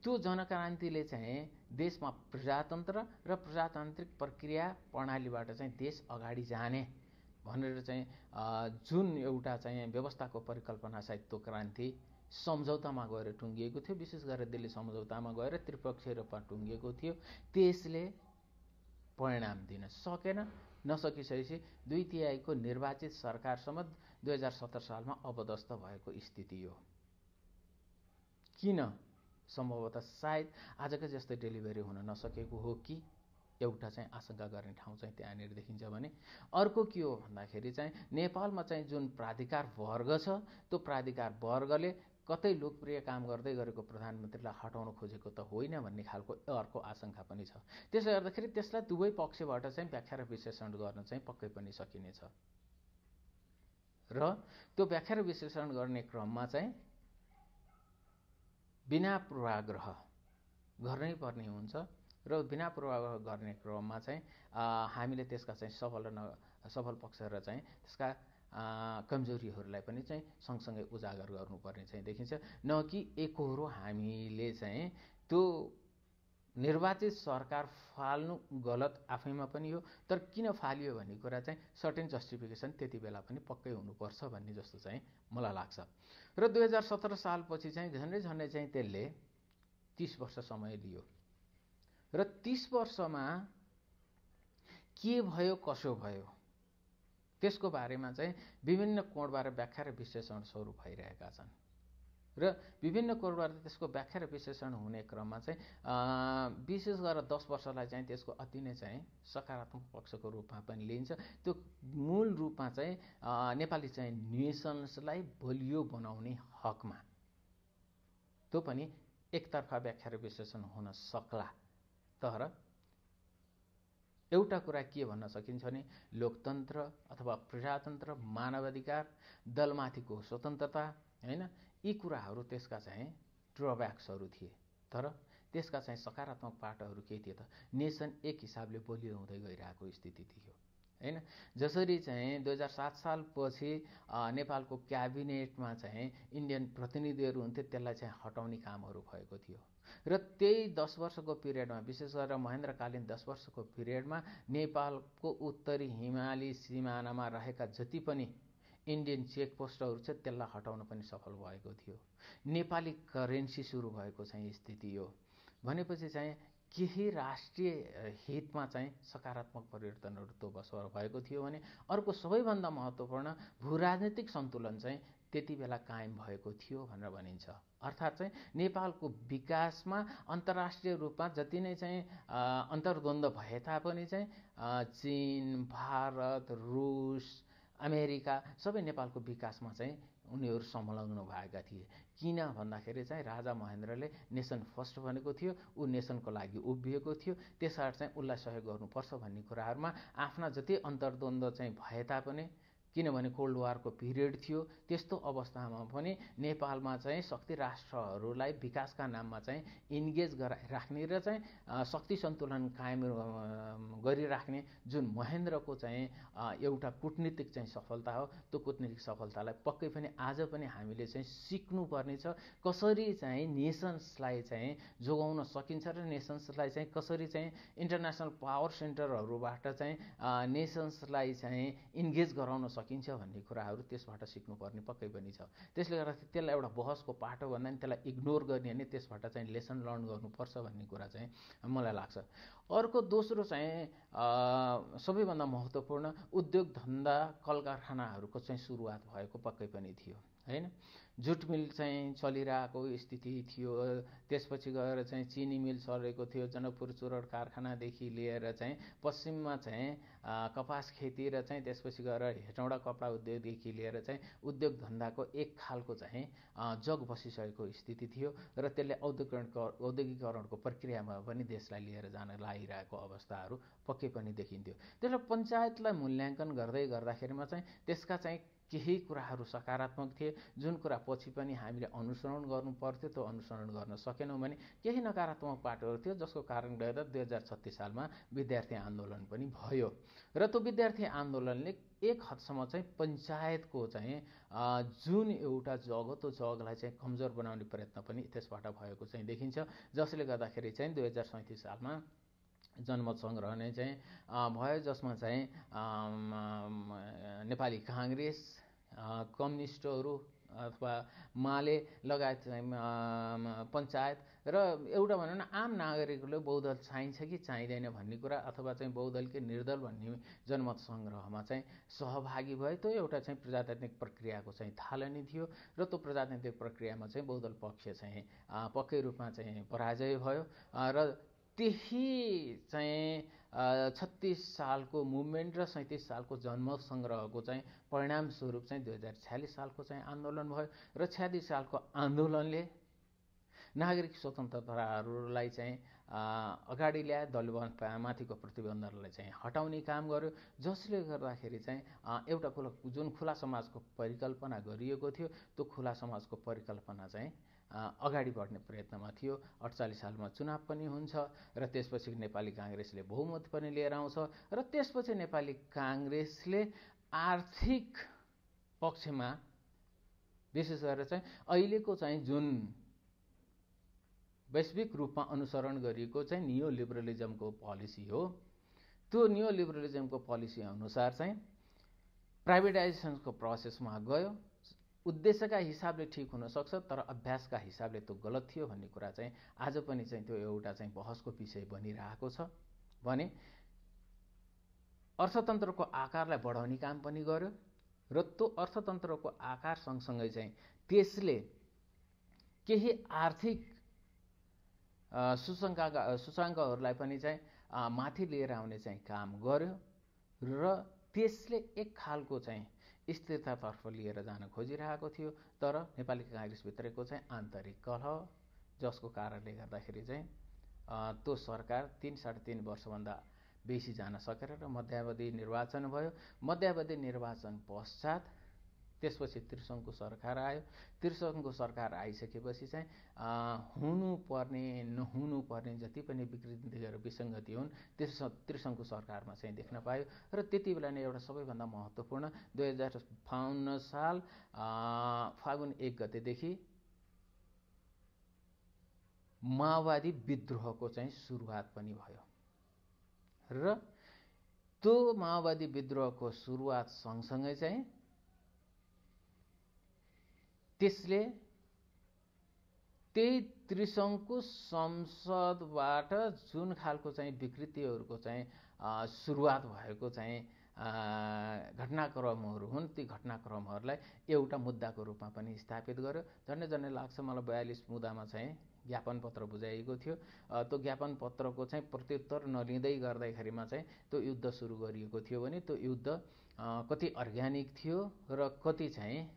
त्यो जनक्रान्तिले चाहिँ देशमा प्रजातन्त्र र प्रजातान्त्रिक प्रक्रिया प्रणालीबाट चाहिँ देश अगाडि जाने भनेर चाहिँ जुन एउटा चाहिँ व्यवस्थाको परिकल्पना सहित त्यो क्रान्ति सम्झौतामा गएर टुङ्गिएको थियो, विशेष गरेर दिल्ली सम्झौतामा गएर त्रिपक्षीय रूपमा टुङ्गिएको थियो। त्यसले परिणाम दिन सकेन। नसकिसकेपछि 2/3 निर्वाचित सरकारसम्म 2017 सालमा अपदस्थ भएको स्थिति हो। किन? सम्भवतः सायद आजकै जस्तै डेलिभरी हुन नसकेको हो कि एउटा चाहिँ आशंका गर्ने ठाउँ चाहिँ त्यहाँनिर देखिन्छ भने अर्को के हो भन्दाखेरि चाहिँ नेपालमा चाहिँ जुन प्राधिकार वर्ग छ त्यो प्राधिकार वर्गले कतै लोकप्रिय काम गर्दै गरेको प्रधानमन्त्रीलाई हटाउन खोजेको त होइन भन्ने खालको अर्को आशंका पनि छ। त्यसले गर्दाखेरि त्यसलाई दुवै पक्षबाट चाहिँ व्याख्या र विश्लेषण गर्न चाहिँ पक्कै पनि सकिनेछ र त्यो व्याख्या र विश्लेषण गर्ने क्रममा चाहिँ बिना पूर्वाग्रह गर्नै पर्ने हुन्छ र बिना पूर्वाग्रह गर्ने क्रममा चाहिँ हामीले त्यसका चाहिँ सफल पक्ष र चाहिँ त्यसका कमजोरीहरूलाई पनि चाहिँ सँगसँगै उजागर गर्नुपर्ने चाहिँ देखिन्छ। न कि एकहोरो हामीले चाहिँ त्यो निर्वाचित सरकार फाल्नु गलत आफैमा पनि हो, तर किन फालियो भन्ने कुरा चाहिँ सर्टेन जस्टिफिकेसन त्यति बेला पनि पक्कै हुनुपर्छ भन्ने जस्तो चाहिँ मलाई लाग्छ। र 2017 सालपछि चाहिँ झन्डै चाहिँ त्यसले 30 वर्ष समय लियो र 30 वर्षमा के भयो कसो भयो त्यसको बारेमा चाहिँ विभिन्न कोणबाट व्याख्या र विश्लेषण स्वरूप भइरहेका छन् र विभिन्न कोणबाट त्यसको व्याख्या र विश्लेषण हुने क्रममा चाहिँ विशेष गरेर 10 वर्षलाई चाहिँ त्यसको अति नै चाहिँ सकारात्मक पक्षको रूपमा पनि लिइन्छ। त्यो मूल रूपमा चाहिँ नेपाली चाहिँ नेसन्सलाई बलियो बनाउने हकमा त्यो पनि एकतर्फा व्याख्या र विश्लेषण हुन सक्ला। तर एउटा कुरा के भन्न सकिन्छ भने लोकतन्त्र अथवा प्रजातन्त्र, मानवाधिकार, दलमाथिको स्वतन्त्रता हैन, यी कुराहरू त्यसका चाहिँ ड्रब्याक्सहरू थिए। तर त्यसका चाहिँ सकारात्मक पाटोहरू के थिए त? नेसन एक हिसाबले बलियो हुँदै गइरहेको स्थिति थियो हैन। जसरी चाहिँ 2007 सालपछि नेपालको क्याबिनेटमा चाहिँ इन्डियन प्रतिनिधिहरू हुन्थे, त्यसलाई चाहिँ हटाउने कामहरू भएको थियो र त्यही 10 वर्षको पिरियडमा विशेष गरेर महेन्द्रकालीन 10 वर्षको पिरियडमा नेपालको उत्तरी हिमाली सिमानामा रहेका जति पनि इन्डियन चेकपोस्टहरू छ त्यसलाई हटाउन पनि सफल भएको थियो। नेपाली करेन्सी सुरु भएको चाहिँ स्थिति हो भनेपछि चाहिँ केही राष्ट्रिय हितमा चाहिँ सकारात्मक परिवर्तनहरू त्यो वर्षमा भएको थियो भने अर्को सबैभन्दा महत्त्वपूर्ण भूराजनीतिक सन्तुलन चाहिँ त्यति बेला कायम भएको थियो भनेर भनिन्छ। अर्थात् चाहिँ नेपालको विकासमा अन्तर्राष्ट्रिय रूपमा जति नै चाहिँ अन्तर्द्वन्द्व भए तापनि चाहिँ चीन, भारत, रुस, अमेरिका सबै नेपालको विकासमा चाहिँ उनीहरू संलग्न भएका थिए। किन भन्दाखेरि चाहिँ राजा महेन्द्रले नेसन फर्स्ट भनेको थियो, ऊ नेसनको लागि उभिएको थियो, त्यसकारण चाहिँ उसलाई सहयोग गर्नुपर्छ भन्ने कुराहरूमा आफ्ना जति अन्तर्द्वन्द्व चाहिँ भए तापनि, किनभने कोल्ड वारको पिरियड थियो, त्यस्तो अवस्थामा पनि नेपालमा चाहिँ शक्ति राष्ट्रहरूलाई विकासका नाममा चाहिँ इन्गेज गराइराख्ने र चाहिँ शक्ति सन्तुलन कायम गरिराख्ने जुन महेन्द्रको चाहिँ एउटा कूटनीतिक चाहिँ सफलता हो, त्यो कूटनीतिक सफलतालाई पक्कै पनि आज पनि हामीले चाहिँ सिक्नुपर्ने छ। कसरी चाहिँ नेसन्सलाई चाहिँ जोगाउन सकिन्छ र नेसन्सलाई चाहिँ कसरी चाहिँ इन्टरनेसनल पावर सेन्टरहरूबाट चाहिँ नेसन्सलाई चाहिँ इन्गेज गराउन सकिन्छ भन्ने कुराहरू त्यसबाट सिक्नुपर्ने पक्कै पनि छ। त्यसले गर्दा त्यसलाई एउटा बहसको पाटो भन्दा नि त्यसलाई इग्नोर गर्ने भने त्यसबाट चाहिँ लेसन लर्न गर्नुपर्छ भन्ने कुरा चाहिँ मलाई लाग्छ। अर्को दोस्रो चाहिँ सबैभन्दा महत्त्वपूर्ण उद्योग धन्दा कल कारखानाहरूको चाहिँ सुरुवात भएको पक्कै पनि थियो हैन। जुट मिल चाहिँ चलिरहेको स्थिति थियो, त्यसपछि गएर चाहिँ चिनी मिल चलेको थियो, जनकपुर चुरट कारखानादेखि लिएर चाहिँ पश्चिममा चाहिँ कपास खेती र चाहिँ त्यसपछि गएर हेटौँडा कपडा उद्योगदेखि लिएर चाहिँ उद्योग धन्दाको एक खालको चाहिँ जग बसिसकेको स्थिति थियो र त्यसले औद्योगिकरणको प्रक्रियामा पनि देशलाई लिएर जान लागिरहेको अवस्थाहरू पक्कै पनि देखिन्थ्यो। त्यसले पञ्चायतलाई मूल्याङ्कन गर्दाखेरिमा चाहिँ त्यसका चाहिँ केही कुराहरू सकारात्मक थिए, जुन कुरा पछि पनि हामीले अनुसरण गर्नु पर्थ्यो त्यो अनुसरण गर्न सकेनौँ भने केही नकारात्मक पाटोहरू थियो, जसको कारण गर्दा 2036 सालमा विद्यार्थी आन्दोलन पनि भयो र त्यो विद्यार्थी आन्दोलनले एक हदसम्म चाहिँ पञ्चायतको चाहिँ जुन एउटा जग हो त्यो जगलाई चाहिँ कमजोर बनाउने प्रयत्न पनि त्यसबाट भएको चाहिँ देखिन्छ, जसले गर्दाखेरि चाहिँ 2037 सालमा जनमत सङ्ग्रह नै चाहिँ भयो, जसमा चाहिँ नेपाली काङ्ग्रेस, कम्युनिस्टहरू अथवा माले लगायत चाहिँ पञ्चायत र एउटा भनौँ न आम नागरिकले बहुदल चाहिन्छ कि चाहिँदैन भन्ने कुरा अथवा चाहिँ बहुदल कि निर्दल भन्ने जनमत सङ्ग्रहमा चाहिँ सहभागी भए। त्यो एउटा चाहिँ प्रजातान्त्रिक प्रक्रियाको चाहिँ थालनी थियो र त्यो प्रजातान्त्रिक प्रक्रियामा चाहिँ बहुदल पक्ष चाहिँ पक्कै रूपमा चाहिँ पराजय भयो र त्यही चाहिँ 36 सालको मुभमेन्ट र 37 सालको जनमत सङ्ग्रहको चाहिँ परिणामस्वरूप चाहिँ 2046 सालको चाहिँ आन्दोलन भयो र 36 सालको आन्दोलनले नागरिक स्वतन्त्रताहरूलाई चाहिँ अगाडि ल्याए, दलमाथिको प्रतिबन्धहरूलाई चाहिँ हटाउने काम गर्यो, जसले गर्दाखेरि चाहिँ एउटा जुन खुला समाजको परिकल्पना गरिएको थियो त्यो खुला समाजको परिकल्पना चाहिँ अगाडि बढ्ने प्रयत्नमा थियो। 48 सालमा चुनाव पनि हुन्छ र त्यसपछि नेपाली काङ्ग्रेसले बहुमत पनि लिएर आउँछ र त्यसपछि नेपाली काङ्ग्रेसले आर्थिक पक्षमा विशेष गरेर चाहिँ अहिलेको चाहिँ जुन वैश्विक रूपमा अनुसरण गरिएको चाहिँ नियो लिबरलिजमको पोलिसी हो, त्यो नियो लिबरलिजमको पोलिसी अनुसार चाहिँ प्राइभेटाइजेसनको प्रोसेसमा गयो। उद्देश्यका हिसाबले ठिक हुन सक्छ तर अभ्यासका हिसाबले त्यो गलत थियो भन्ने कुरा चाहिँ आज पनि चाहिँ त्यो एउटा चाहिँ बहसको विषय बनिरहेको छ भने अर्थतन्त्रको आकारलाई बढाउने काम पनि गर्यो र त्यो अर्थतन्त्रको आकार सँगसँगै चाहिँ त्यसले केही आर्थिक सूचकाङ्कहरूलाई पनि चाहिँ माथि लिएर आउने चाहिँ काम गर्यो र त्यसले एक खालको चाहिँ स्थिरतातर्फ लिएर जान खोजिरहेको थियो। तर नेपाली काङ्ग्रेसभित्रको चाहिँ आन्तरिक कलह जसको कारणले गर्दाखेरि चाहिँ त्यो सरकार 3-3.5 वर्षभन्दा बेसी जान सकेर र मध्यावधि निर्वाचन भयो। मध्यावधि निर्वाचन पश्चात त्यसपछि त्रिसङ्घको सरकार आयो। त्रिसङ्घको सरकार आइसकेपछि चाहिँ हुनुपर्ने नहुनुपर्ने जति पनि विकृतिहरू विसङ्गति हुन् त्रिसङ्घको सरकारमा चाहिँ देख्न पायो र त्यति बेला नै एउटा सबैभन्दा महत्त्वपूर्ण 2052 साल फागुन 1 गतेदेखि माओवादी विद्रोहको चाहिँ सुरुवात पनि भयो र त्यो माओवादी विद्रोहको सुरुवात सँगसँगै चाहिँ त्यसले त्यही त्रिसङ्घको संसदबाट जुन खालको चाहिँ विकृतिहरूको चाहिँ सुरुवात भएको चाहिँ घटनाक्रमहरू हुन् ती घटनाक्रमहरूलाई एउटा मुद्दाको रूपमा पनि स्थापित गर्यो। झन्डै लाग्छ मलाई 42 मुद्दामा चाहिँ ज्ञापन पत्र बुझाइएको थियो। त्यो ज्ञापन पत्रको चाहिँ प्रत्युत्तर नलिँदै गर्दाखेरिमा चाहिँ त्यो युद्ध सुरु गरिएको थियो भने त्यो युद्ध कति अर्ग्यानिक थियो र कति चाहिँ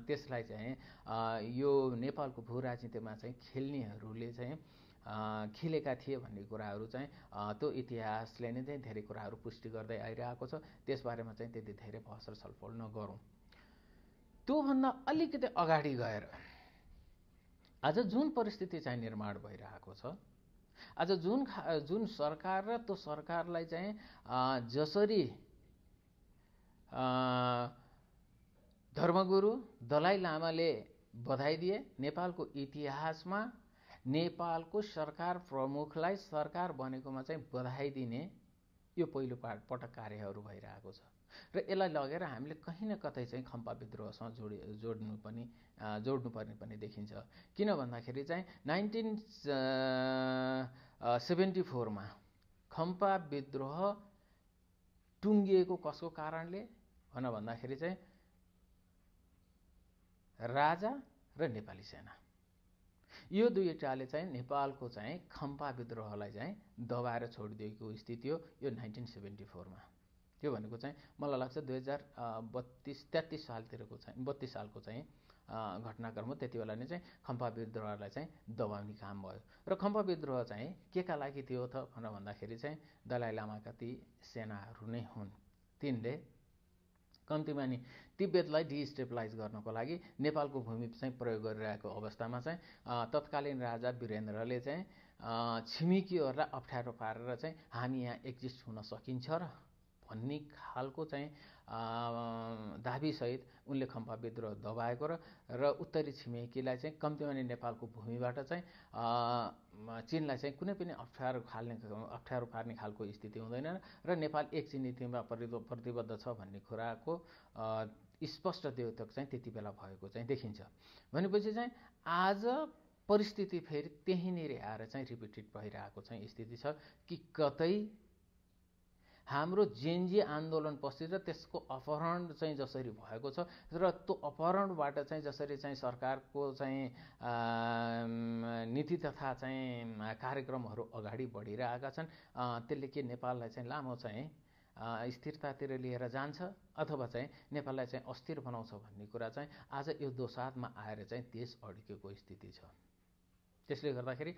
त्यसलाई चाहिँ यो नेपालको भू राजनीतिमा चाहिँ खेल्नेहरूले चाहिँ खेलेका थिए भन्ने कुराहरू चाहिँ त्यो इतिहासले नै चाहिँ धेरै कुराहरू पुष्टि गर्दै आइरहेको छ। त्यसबारेमा चाहिँ त्यति धेरै बहस र छलफल नगरौँ। त्योभन्दा अलिकति अगाडि गएर आज जुन परिस्थिति चाहिँ निर्माण भइरहेको छ, आज जुन सरकार र त्यो सरकारलाई चाहिँ जसरी धर्मगुरु दलाई लामाले बधाई दिए, नेपालको इतिहासमा नेपालको सरकार प्रमुखलाई सरकार बनेकोमा चाहिँ बधाई दिने यो पहिलो पटक कार्यहरू भइरहेको छ र यसलाई लगेर हामीले कहीँ न कतै चाहिँ खम्पा विद्रोहसँग जोड्नुपर्ने पनि देखिन्छ। किन भन्दाखेरि चाहिँ 1974 मा खम्पा विद्रोह टुङ्गिएको कसको कारणले भन्दाखेरि चाहिँ राजा र नेपाली सेना यो दुईटाले चाहिँ नेपालको चाहिँ खम्पा विद्रोहलाई चाहिँ दबाएर छोडिदिएको स्थिति हो यो 1974 मा। त्यो भनेको चाहिँ मलाई लाग्छ 2032-33 सालतिरको चाहिँ 32 सालको चाहिँ घटनाक्रम हो। त्यति बेला नै चाहिँ खम्पा विद्रोहलाई चाहिँ दबाउने काम भयो र खम्पा विद्रोह चाहिँ केका लागि थियो त भन्दाखेरि चाहिँ दलाई लामाका ती सेनाहरू नै हुन्। तिनले कम्तीमा नि तिब्बतलाई डिस्टेबलाइज गर्नको लागि नेपालको भूमि चाहिँ प्रयोग गरिरहेको अवस्थामा चाहिँ तत्कालीन राजा वीरेन्द्रले चाहिँ छिमेकीहरूलाई अप्ठ्यारो पारेर चाहिँ हामी यहाँ एक्जिस्ट हुन सकिन्छ र भन्ने खालको चाहिँ दाबीसहित उनले खम्पा विद्रोह दबाएको र उत्तरी छिमेकीलाई चाहिँ कम्तीमा नि नेपालको भूमिबाट चाहिँ चीनलाई चाहिँ कुनै पनि अप्ठ्यारो पार्ने खालको स्थिति हुँदैन र नेपाल एक चीन नीतिमा प्रतिबद्ध छ भन्ने कुराको स्पष्ट द्योतक चाहिँ त्यति बेला भएको चाहिँ देखिन्छ। भनेपछि चाहिँ आज परिस्थिति फेरि त्यहीँनिर आएर चाहिँ रिपिटेड भइरहेको चाहिँ स्थिति छ कि कतै हाम्रो जेनजी आन्दोलनपछि र त्यसको अपहरण चाहिँ जसरी भएको छ र त्यो अपहरणबाट चाहिँ जसरी चाहिँ सरकारको चाहिँ नीति तथा चाहिँ कार्यक्रमहरू अगाडि बढिरहेका छन्, त्यसले के नेपाललाई चाहिँ लामो चाहिँ स्थिरतातिर लिएर जान्छ अथवा चाहिँ नेपाललाई चाहिँ अस्थिर बनाउँछ भन्ने कुरा चाहिँ आज यो दोसाधमा आएर चाहिँ देश अड्केको स्थिति छ। त्यसले गर्दाखेरि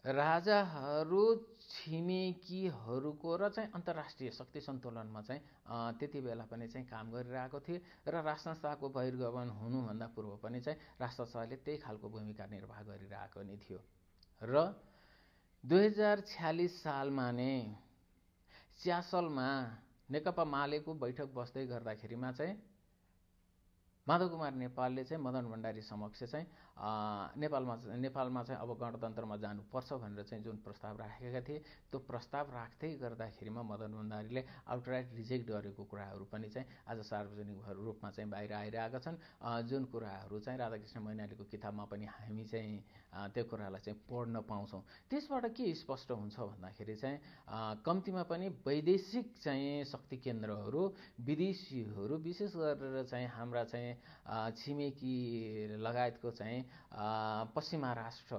राजाहरू छिमेकीहरूको र चाहिँ अन्तर्राष्ट्रिय शक्ति सन्तुलनमा चाहिँ त्यति बेला पनि चाहिँ काम गरिरहेको थिए र राजसंस्थाको बहिर्गमन हुनुभन्दा पूर्व पनि चाहिँ राजसंस्थाले त्यही खालको भूमिका निर्वाह गरिरहेको नै थियो। र 2046 सालमा नै च्यासलमा नेकपा मालेको बैठक बस्दै गर्दाखेरिमा चाहिँ माधव कुमार नेपालले चाहिँ मदन भण्डारी समक्ष चाहिँ नेपालमा चाहिँ अब गणतन्त्रमा जानुपर्छ भनेर चाहिँ जुन प्रस्ताव राखेका थिए, त्यो प्रस्ताव राख्दै गर्दाखेरिमा मदन भण्डारीले आउटराइट रिजेक्ट गरेको कुराहरू पनि चाहिँ आज सार्वजनिक रूपमा चाहिँ बाहिर आइरहेका छन्। जुन कुराहरू चाहिँ राधाकृष्ण मैनालीको किताबमा पनि हामी चाहिँ त्यो कुरालाई चाहिँ पढ्न पाउँछौँ। त्यसबाट के स्पष्ट हुन्छ भन्दाखेरि चाहिँ कम्तीमा पनि वैदेशिक चाहिँ शक्ति केन्द्रहरू, विदेशीहरू, विशेष गरेर चाहिँ हाम्रा चाहिँ छिमेकी लगायतको चाहिँ पश्चिमा राष्ट्र,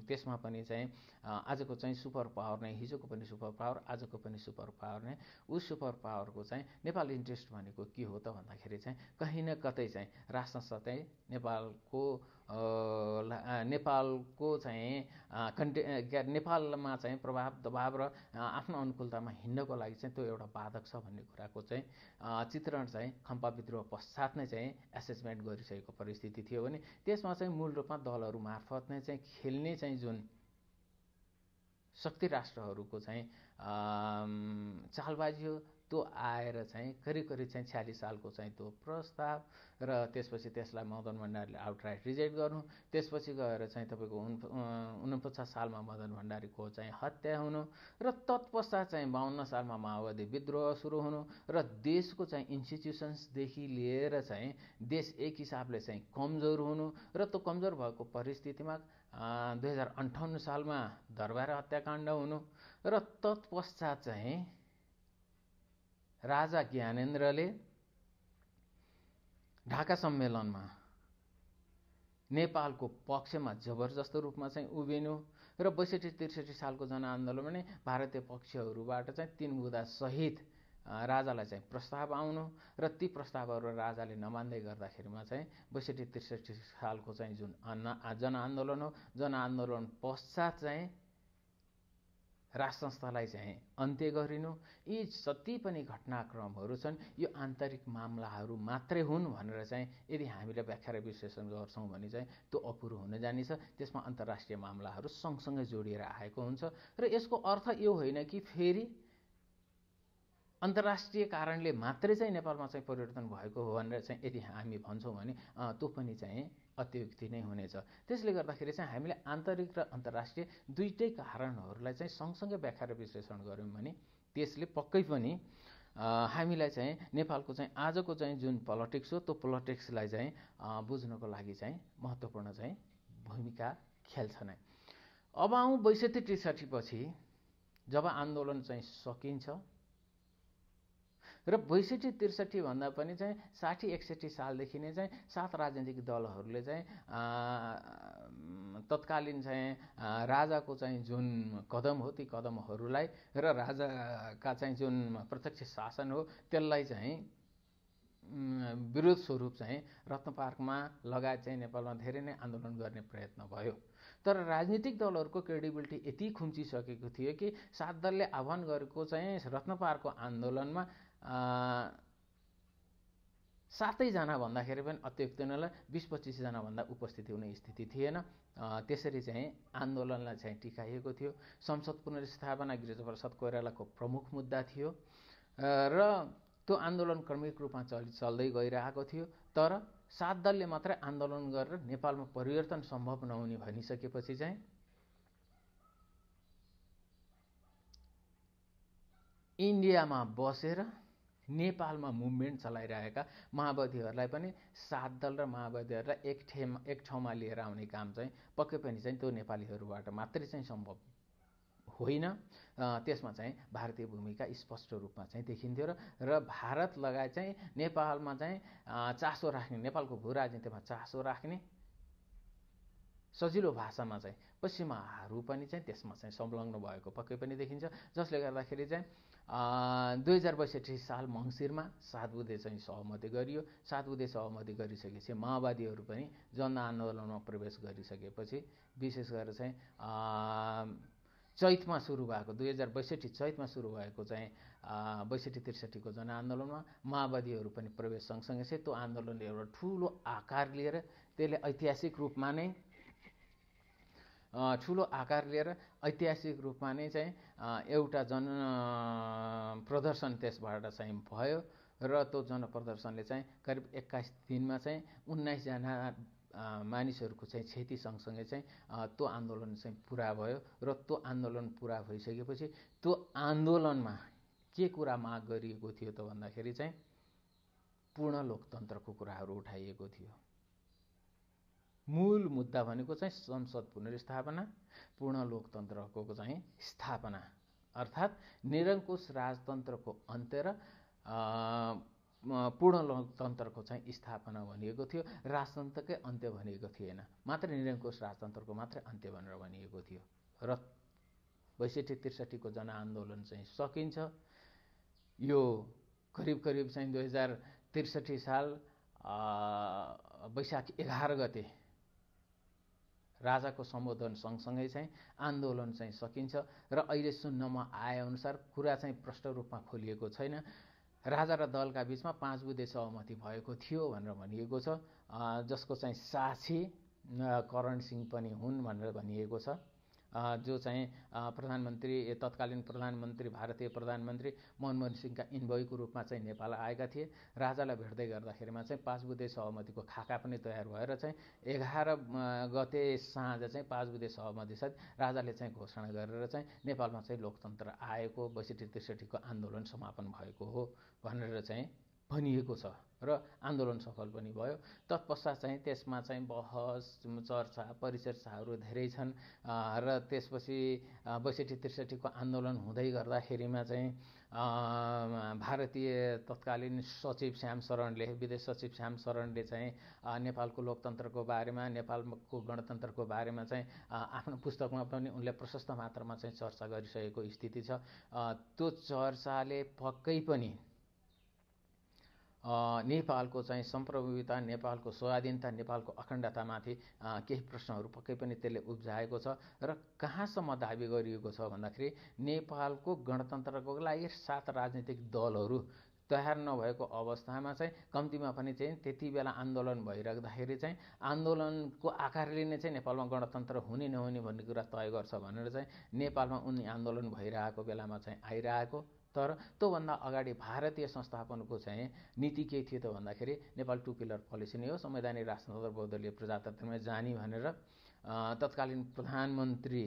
त्यसमा पनि चाहिँ आजको चाहिँ सुपर पावर नै, हिजोको पनि सुपर पावर, आजको पनि सुपर पावर नै, उस सुपर पावरको चाहिँ नेपाल इन्ट्रेस्ट भनेको के हो त भन्दाखेरि चाहिँ कहीँ न कतै चाहिँ राजसंस्था चाहिँ नेपालको चाहिँ नेपालमा चाहिँ प्रभाव दबाव र आफ्नो अनुकूलतामा हिँड्नको लागि चाहिँ त्यो एउटा बाधक छ भन्ने कुराको चाहिँ चित्रण चाहिँ खम्पा विद्रोह पश्चात नै चाहिँ एसेसमेन्ट गरिसकेको परिस्थिति थियो भने त्यसमा चाहिँ मूल रूपमा दलहरू मार्फत नै चाहिँ खेल्ने चाहिँ जुन शक्ति राष्ट्रहरूको चाहिँ चालबाजी हो, त्यो आएर चाहिँ करिब चाहिँ 46 सालको चाहिँ त्यो प्रस्ताव र त्यसपछि त्यसलाई मदन भण्डारीले आउटराइट रिजेक्ट गर्नु, त्यसपछि गएर चाहिँ तपाईँको 49 सालमा मदन भण्डारीको चाहिँ हत्या हुनु र तत्पश्चात चाहिँ 52 सालमा माओवादी विद्रोह सुरु हुनु र देशको चाहिँ इन्स्टिट्युसन्सदेखि लिएर चाहिँ देश एक हिसाबले चाहिँ कमजोर हुनु र त्यो कमजोर भएको परिस्थितिमा 2058 सालमा दरबार हत्याकाण्ड हुनु र तत्पश्चात चाहिँ राजा ज्ञानेन्द्रले ढाका सम्मेलनमा नेपालको पक्षमा जबरजस्त रूपमा चाहिँ उभिनु र 62-63 सालको जनआन्दोलनमा नै भारतीय पक्षहरूबाट चाहिँ 3 बुँदा सहित राजालाई चाहिँ प्रस्ताव आउनु र ती प्रस्तावहरू राजाले नमान्दै गर्दाखेरिमा चाहिँ 62-63 सालको चाहिँ जुन जनआन्दोलन हो, जनआन्दोलन पश्चात चाहिँ राजसंस्थालाई चाहिँ अन्त्य गरिनु, यी जति पनि घटनाक्रमहरू छन् यो आन्तरिक मामलाहरू मात्रै हुन् भनेर चाहिँ यदि हामीले व्याख्या र विश्लेषण गर्छौँ भने चाहिँ त्यो अपुरो हुन जानेछ। त्यसमा अन्तर्राष्ट्रिय मामलाहरू सँगसँगै जोडिएर आएको हुन्छ र यसको अर्थ यो होइन कि फेरि अन्तर्राष्ट्रिय कारणले मात्रै चाहिँ नेपालमा चाहिँ परिवर्तन भएको हो भनेर चाहिँ यदि हामी भन्छौँ भने त्यो पनि चाहिँ अत्युक्ति नै हुनेछ। त्यसले गर्दाखेरि चाहिँ हामीले आन्तरिक र अन्तर्राष्ट्रिय दुईटै कारणहरूलाई चाहिँ सँगसँगै व्याख्या र विश्लेषण गऱ्यौँ भने त्यसले पक्कै पनि हामीलाई चाहिँ नेपालको चाहिँ आजको चाहिँ जुन पोलिटिक्स हो त्यो पोलिटिक्सलाई चाहिँ बुझ्नको लागि चाहिँ महत्त्वपूर्ण चाहिँ भूमिका खेल्छ नै। अब आउँ 62-63 पछि जब आन्दोलन चाहिँ सकिन्छ र 62-63 भन्दा पनि चाहिँ 60-61 सालदेखि नै चाहिँ 7 राजनीतिक दलहरूले चाहिँ तत्कालीन चाहिँ राजाको चाहिँ जुन कदम हो ती कदमहरूलाई र राजाका चाहिँ जुन प्रत्यक्ष शासन हो त्यसलाई चाहिँ विरोध स्वरूप चाहिँ रत्नपार्कमा लगायत चाहिँ नेपालमा धेरै नै आन्दोलन गर्ने प्रयत्न भयो। तर राजनीतिक दलहरूको क्रेडिबिलिटी यति खुम्चिसकेको थियो कि 7 दलले आह्वान गरेको चाहिँ रत्नपार्कको आन्दोलनमा 7 जना भन्दाखेरि पनि अत्युक्ति नला 20-25 जना भन्दा उपस्थिति हुने स्थिति थिएन। त्यसरी चाहिँ आन्दोलनलाई चाहिँ टिकाइएको थियो। संसद पुनर्स्थापना गिरिजाप्रसाद कोइरालाको प्रमुख मुद्दा थियो र त्यो आन्दोलन क्रमिक रूपमा चल्दै गइरहेको थियो। तर 7 दलले मात्रै आन्दोलन गरेर नेपालमा परिवर्तन सम्भव नहुने भनिसकेपछि चाहिँ इन्डियामा बसेर नेपालमा मुभमेन्ट चलाइरहेका माओवादीहरूलाई पनि 7 दल र माओवादीहरूलाई एक ठाउँमा लिएर आउने काम चाहिँ पक्कै पनि चाहिँ त्यो नेपालीहरूबाट मात्रै चाहिँ सम्भव होइन। त्यसमा चाहिँ भारतीय भूमिका स्पष्ट रूपमा चाहिँ देखिन्थ्यो र भारत लगायत चाहिँ नेपालमा चाहिँ चासो राख्ने, नेपालको भू राजनीतिमा चासो राख्ने सजिलो भाषामा चाहिँ पश्चिमाहरू पनि चाहिँ त्यसमा चाहिँ संलग्न भएको पक्कै पनि देखिन्छ। जसले गर्दाखेरि चाहिँ 2062 साल मङ्सिरमा 7 बुँदे चाहिँ सहमति गरियो। 7 बुँदे सहमति गरिसकेपछि माओवादीहरू पनि जनआन्दोलनमा प्रवेश गरिसकेपछि विशेष गरेर चाहिँ चैतमा सुरु भएको 2062 चैतमा सुरु भएको चाहिँ 62-63 को जनआन्दोलनमा माओवादीहरू पनि प्रवेश सँगसँगै चाहिँ त्यो आन्दोलनले एउटा ठुलो आकार लिएर त्यसले ऐतिहासिक रूपमा नै ऐतिहासिक रूपमा नै चाहिँ एउटा जन प्रदर्शन त्यसबाट चाहिँ भयो र त्यो जनप्रदर्शनले चाहिँ करिब 21 दिनमा चाहिँ 19 जना मानिसहरूको चाहिँ क्षति सँगसँगै चाहिँ त्यो आन्दोलन चाहिँ पुरा भयो र त्यो आन्दोलन पुरा भइसकेपछि त्यो आन्दोलनमा के कुरा माग गरिएको थियो त भन्दाखेरि चाहिँ पूर्ण लोकतन्त्रको कुराहरू उठाइएको थियो। मूल मुद्दा भनेको चाहिँ संसद पुनर्स्थापना, पूर्ण लोकतन्त्रको चाहिँ स्थापना, अर्थात् निरङ्कुश राजतन्त्रको अन्त्य र पूर्ण लोकतन्त्रको चाहिँ स्थापना भनिएको थियो। राजतन्त्रकै अन्त्य भनिएको थिएन, मात्र निरङ्कुश राजतन्त्रको मात्रै अन्त्य भनेर भनिएको थियो। र 62-63 को जनआन्दोलन चाहिँ सकिन्छ। यो करिब चाहिँ 2063 साल वैशाख 11 गते राजाको सम्बोधन सँगसँगै चाहिँ आन्दोलन चाहिँ सकिन्छ र अहिले सुन्नमा आएअनुसार कुरा चाहिँ प्रष्ट रूपमा खोलिएको छैन। राजा र दलका बीचमा 5 बुँदे सहमति भएको थियो भनेर भनिएको छ, जसको चाहिँ साक्षी करण सिंह पनि हुन् भनेर भनिएको छ, जो चाहिँ तत्कालीन प्रधानमन्त्री भारतीय प्रधानमन्त्री मनमोहन सिंहका इन्भोयको रूपमा चाहिँ नेपाल आएका थिए। राजालाई भेट्दै गर्दाखेरिमा चाहिँ 5 बुँदे सहमतिको खाका पनि तयार भएर चाहिँ 11 गते साँझ चाहिँ 5 बुँदे सहमतिसहित राजाले चाहिँ घोषणा गरेर चाहिँ नेपालमा चाहिँ लोकतन्त्र आएको 62-63 को आन्दोलन समापन भएको हो भनेर चाहिँ भनिएको छ र आन्दोलन सफल पनि भयो। तत्पश्चात चाहिँ त्यसमा चाहिँ बहस चर्चा परिचर्चाहरू धेरै छन् र त्यसपछि 62-63 को आन्दोलन हुँदै गर्दाखेरिमा चाहिँ भारतीय तत्कालीन सचिव श्याम शरणले, विदेश सचिव श्याम शरणले चाहिँ नेपालको लोकतन्त्रको बारेमा, नेपालको गणतन्त्रको बारेमा चाहिँ आफ्नो पुस्तकमा पनि उनले प्रशस्त मात्रामा चाहिँ चर्चा गरिसकेको स्थिति छ। त्यो चर्चाले पक्कै पनि नेपालको चाहिँ सम्प्रभुता, नेपालको स्वाधीनता, नेपालको अखण्डतामाथि केही प्रश्नहरू पक्कै पनि त्यसले उब्जाएको छ। र कहाँसम्म दाबी गरिएको छ भन्दाखेरि नेपालको गणतन्त्रको लागि 7 राजनीतिक दलहरू तयार नभएको अवस्थामा चाहिँ कम्तीमा पनि चाहिँ त्यति बेला आन्दोलन भइराख्दाखेरि चाहिँ आन्दोलनको आकारले नै चाहिँ नेपालमा गणतन्त्र हुने नहुने भन्ने कुरा तय गर्छ भनेर चाहिँ नेपालमा उनी आन्दोलन भइरहेको बेलामा चाहिँ आइरहेको। तर त्योभन्दा अगाडि भारतीय संस्थापनको चाहिँ नीति के थियो त भन्दाखेरि नेपाल 2 पिलर पोलिसी नै हो, संवैधानिक राजतन्त्र बहुदलीय प्रजातन्त्रमा जाने भनेर तत्कालीन प्रधानमन्त्री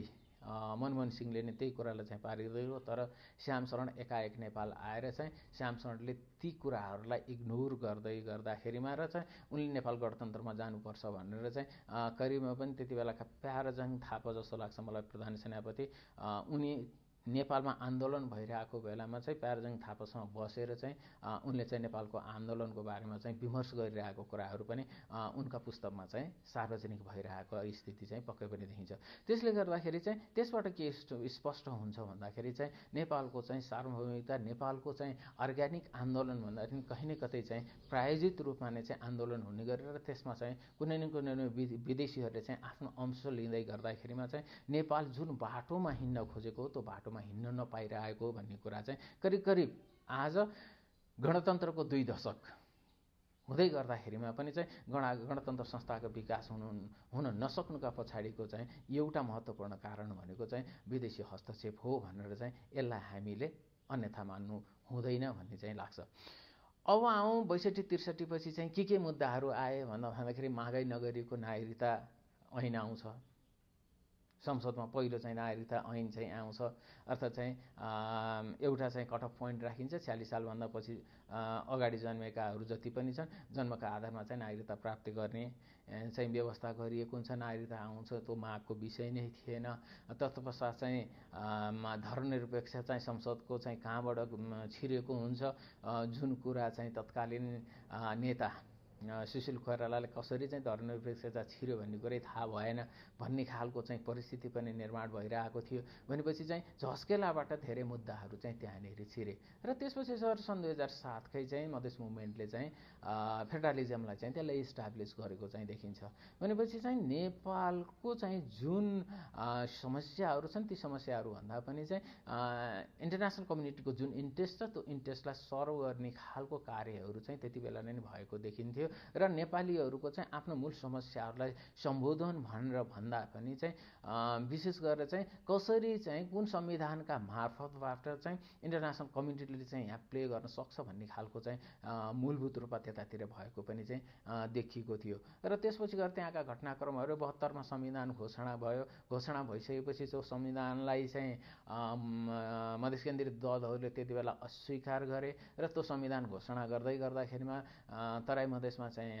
मनमोहन सिंहले नै त्यही कुरालाई चाहिँ पारित गर्यो। तर श्याम शरण एकाएक नेपाल आएर चाहिँ श्याम शरणले ती कुराहरूलाई इग्नोर गर्दै गर्दाखेरिमा र चाहिँ उनले नेपाल गणतन्त्रमा जानुपर्छ भनेर चाहिँ करिबमा पनि त्यति बेलाका प्यारजङ थापा जस्तो लाग्छ मलाई प्रधान सेनापति, उनी नेपालमा आन्दोलन भइरहेको बेलामा चाहिँ प्यारजङ थापासँग बसेर चाहिँ उनले चाहिँ नेपालको आन्दोलनको बारेमा चाहिँ विमर्श गरिरहेको कुराहरू पनि उनका पुस्तकमा चाहिँ सार्वजनिक भइरहेको स्थिति चाहिँ पक्कै पनि देखिन्छ। त्यसले गर्दाखेरि चाहिँ त्यसबाट के स्पष्ट हुन्छ भन्दाखेरि चाहिँ नेपालको चाहिँ सार्वभौमिकता, नेपालको चाहिँ अर्ग्यानिक आन्दोलन भन्दाखेरि कहीँ न कतै चाहिँ प्रायोजित रूपमा नै चाहिँ आन्दोलन हुने गरेर त्यसमा चाहिँ कुनै न कुनै विदेशीहरूले चाहिँ आफ्नो अंश लिँदै गर्दाखेरिमा चाहिँ नेपाल जुन बाटोमा हिँड्न खोजेको हो त्यो बाटोमा हिँड्न नपाइरहेको भन्ने कुरा चाहिँ करिब आज गणतन्त्रको 2 दशक हुँदै गर्दाखेरिमा पनि चाहिँ गणतन्त्र संस्थाको विकास हुन नसक्नुका पछाडिको चाहिँ एउटा महत्त्वपूर्ण कारण भनेको चाहिँ विदेशी हस्तक्षेप हो भनेर चाहिँ यसलाई हामीले अन्यथा मान्नु हुँदैन भन्ने चाहिँ लाग्छ। अब आउँ 62-63 पछि चाहिँ के मुद्दाहरू आए भन्दाखेरि महँगाई नगरीको नागरिकता ऐन आउँछ, संसदमा पहिलो चाहिँ नागरिकता ऐन चाहिँ आउँछ, अर्थात् चाहिँ एउटा चाहिँ कट अफ पोइन्ट राखिन्छ, 46 सालभन्दा पछि अगाडि जन्मेकाहरू जति पनि छन् जन्मका आधारमा चाहिँ नागरिकता प्राप्त गर्ने चाहिँ व्यवस्था गरिएको हुन्छ। नागरिकता आउँछ त्यो मागको विषय नै थिएन। तत्पश्चात चाहिँ धर्मनिरपेक्ष चाहिँ संसदको चाहिँ कहाँबाट छिरेको हुन्छ, जुन कुरा चाहिँ तत्कालीन नेता सुशील कोइरालाले कसरी चाहिँ धर्मनिरपेक्षता छिर्यो भन्ने कुरै थाहा भएन भन्ने खालको चाहिँ परिस्थिति पनि निर्माण भइरहेको थियो। भनेपछि चाहिँ झस्केलाबाट धेरै मुद्दाहरू चाहिँ त्यहाँनिर छिरे र त्यसपछि सर सन् 2007कै चाहिँ मधेस मुभमेन्टले चाहिँ फेडरलिजमलाई चाहिँ त्यसलाई इस्टाब्लिस गरेको चाहिँ देखिन्छ। भनेपछि चाहिँ नेपालको चाहिँ जुन समस्याहरू छन् ती समस्याहरू भन्दा पनि चाहिँ इन्टरनेसनल कम्युनिटीको जुन इन्ट्रेस्ट छ त्यो इन्ट्रेस्टलाई सर्भ गर्ने खालको कार्यहरू चाहिँ त्यति बेला नै भएको देखिन्थ्यो र नेपालीहरूको चाहिँ आफ्नो मूल समस्याहरूलाई सम्बोधन भनेर भन्दा पनि चाहिँ विशेष गरेर चाहिँ कसरी चाहिँ कुन संविधानका मार्फतबाट चाहिँ इन्टरनेसनल कम्युनिटीले चाहिँ यहाँ प्ले गर्न सक्छ भन्ने खालको चाहिँ मूलभूत रूपमा त्यतातिर भएको पनि चाहिँ देखिएको थियो। र त्यसपछि गएर त्यहाँका घटनाक्रमहरू 72मा संविधान घोषणा भयो। घोषणा भइसकेपछि त्यो संविधानलाई चाहिँ मधेस केन्द्रित दलहरूले त्यति बेला अस्वीकार गरे र त्यो संविधान घोषणा गर्दाखेरिमा तराई मधेसमा चाहिँ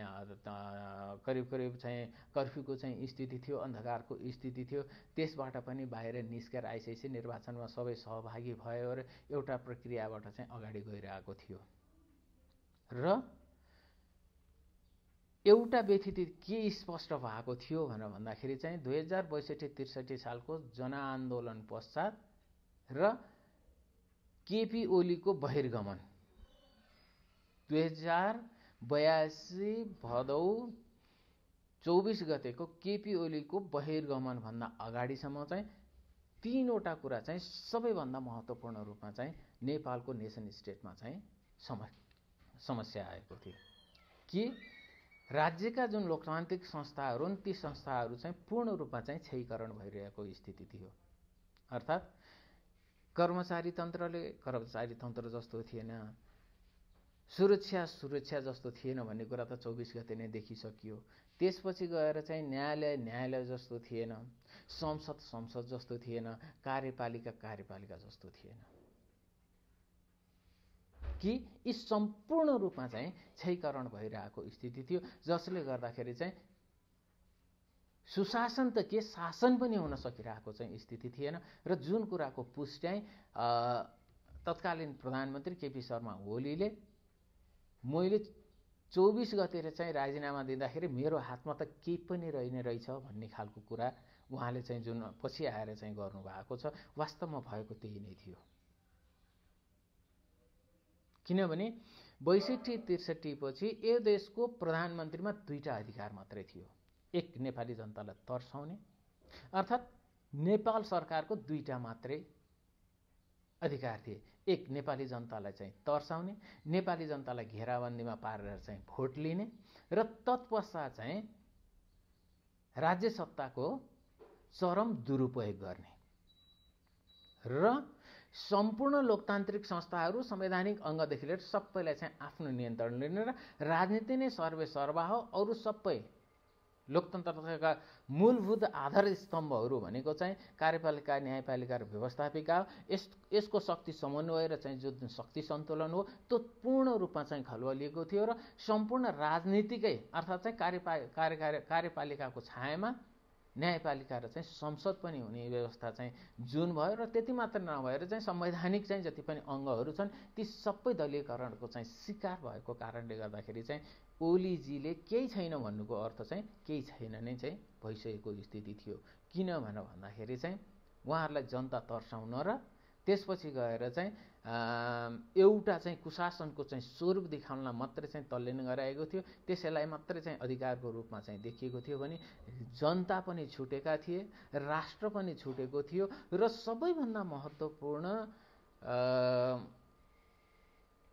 करिब चाहिँ कर्फ्यूको चाहिँ स्थिति थियो, अन्धकारको स्थिति थियो। त्यसबाट पनि बाहिर निस्केर आइसकेपछि निर्वाचनमा सबै सहभागी भयो र एउटा प्रक्रियाबाट चाहिँ अगाडि गइरहेको थियो। र एउटा व्यथिति के स्पष्ट भएको थियो भनेर भन्दाखेरि चाहिँ 2062-63 सालको जनआन्दोलन पश्चात र केपी ओलीको बहिर्गमन 2082 भदौ 24 गतेको केपी ओलीको बहिर्गमन भन्दा अगाडिसम्म चाहिँ तीनवटा कुरा चाहिँ सबैभन्दा महत्त्वपूर्ण रूपमा चाहिँ नेपालको नेसन स्टेटमा चाहिँ समस्या आएको थियो कि राज्यका जुन लोकतान्त्रिक संस्थाहरू हुन् ती संस्थाहरू चाहिँ पूर्ण रूपमा चाहिँ क्षयीकरण भइरहेको स्थिति थियो। अर्थात् कर्मचारी तन्त्र जस्तो थिएन, सुरक्षा जस्तो थिएन भन्ने कुरा त 24 गते नै देखिसकियो। त्यसपछि गएर चाहिँ न्यायालय जस्तो थिएन, संसद जस्तो थिएन, कार्यपालिका जस्तो थिएन कि यी सम्पूर्ण रूपमा चाहिँ क्षयीकरण भइरहेको स्थिति थियो, जसले गर्दाखेरि चाहिँ सुशासन त के शासन पनि हुन सकिरहेको चाहिँ स्थिति थिएन। र जुन कुराको पुष्टि तत्कालीन प्रधानमन्त्री केपी शर्मा ओलीले मैले 24 गते चाहिँ राजीनामा दिँदाखेरि मेरो हातमा त केही पनि रहेछ भन्ने खालको कुरा उहाँले चाहिँ जुन पछि आएर चाहिँ गर्नुभएको छ, वास्तवमा भएको त्यही नै थियो। किनभने 62-63 पछि यो देशको प्रधानमन्त्रीमा दुईटा अधिकार मात्रै थियो। एक, नेपाली जनतालाई तर्साउने, अर्थात् नेपाल सरकारको दुईटा मात्रै अधिकार थिए। एक, नेपाली जनतालाई चाहिँ तर्साउने, नेपाली जनतालाई घेराबन्दीमा पारेर चाहिँ भोट लिने र तत्पश्चात चाहिँ राज्य सत्ताको चरम दुरुपयोग गर्ने र सम्पूर्ण लोकतान्त्रिक संस्थाहरू संवैधानिक अङ्गदेखि लिएर सबैलाई चाहिँ आफ्नो नियन्त्रण लिने र राजनीति नै सर्वेसर्वा हो। अरू सबै लोकतन्त्रका मूलभूत आधार स्तम्भहरू भनेको चाहिँ कार्यपालिका, न्यायपालिका र व्यवस्थापिका हो। यसको शक्ति समन्वय र चाहिँ जुन शक्ति सन्तुलन हो त्यो पूर्ण रूपमा चाहिँ खलबलिएको थियो र सम्पूर्ण राजनीतिकै अर्थात् चाहिँ कार्यपालिकाको छायामा न्यायपालिका र चाहिँ संसद पनि हुने व्यवस्था चाहिँ जुन भयो र त्यति मात्र नभएर चाहिँ संवैधानिक चाहिँ जति पनि अङ्गहरू छन् ती सबै दलीयकरणको चाहिँ शिकार भएको कारणले गर्दाखेरि चाहिँ ओलीजीले केही छैन भन्नुको अर्थ चाहिँ केही छैन नै चाहिँ भइसकेको स्थिति थियो। किन भनेर भन्दाखेरि चाहिँ उहाँहरूलाई जनता तर्साउन र त्यसपछि गएर चाहिँ एउटा चाहिँ कुशासनको चाहिँ स्वरूप देखाउनलाई मात्रै चाहिँ तल्लीन गराएको थियो। त्यसैलाई मात्रै चाहिँ अधिकारको रूपमा चाहिँ देखिएको थियो भने जनता पनि छुटेका थिए, राष्ट्र पनि छुटेको थियो र सबैभन्दा महत्त्वपूर्ण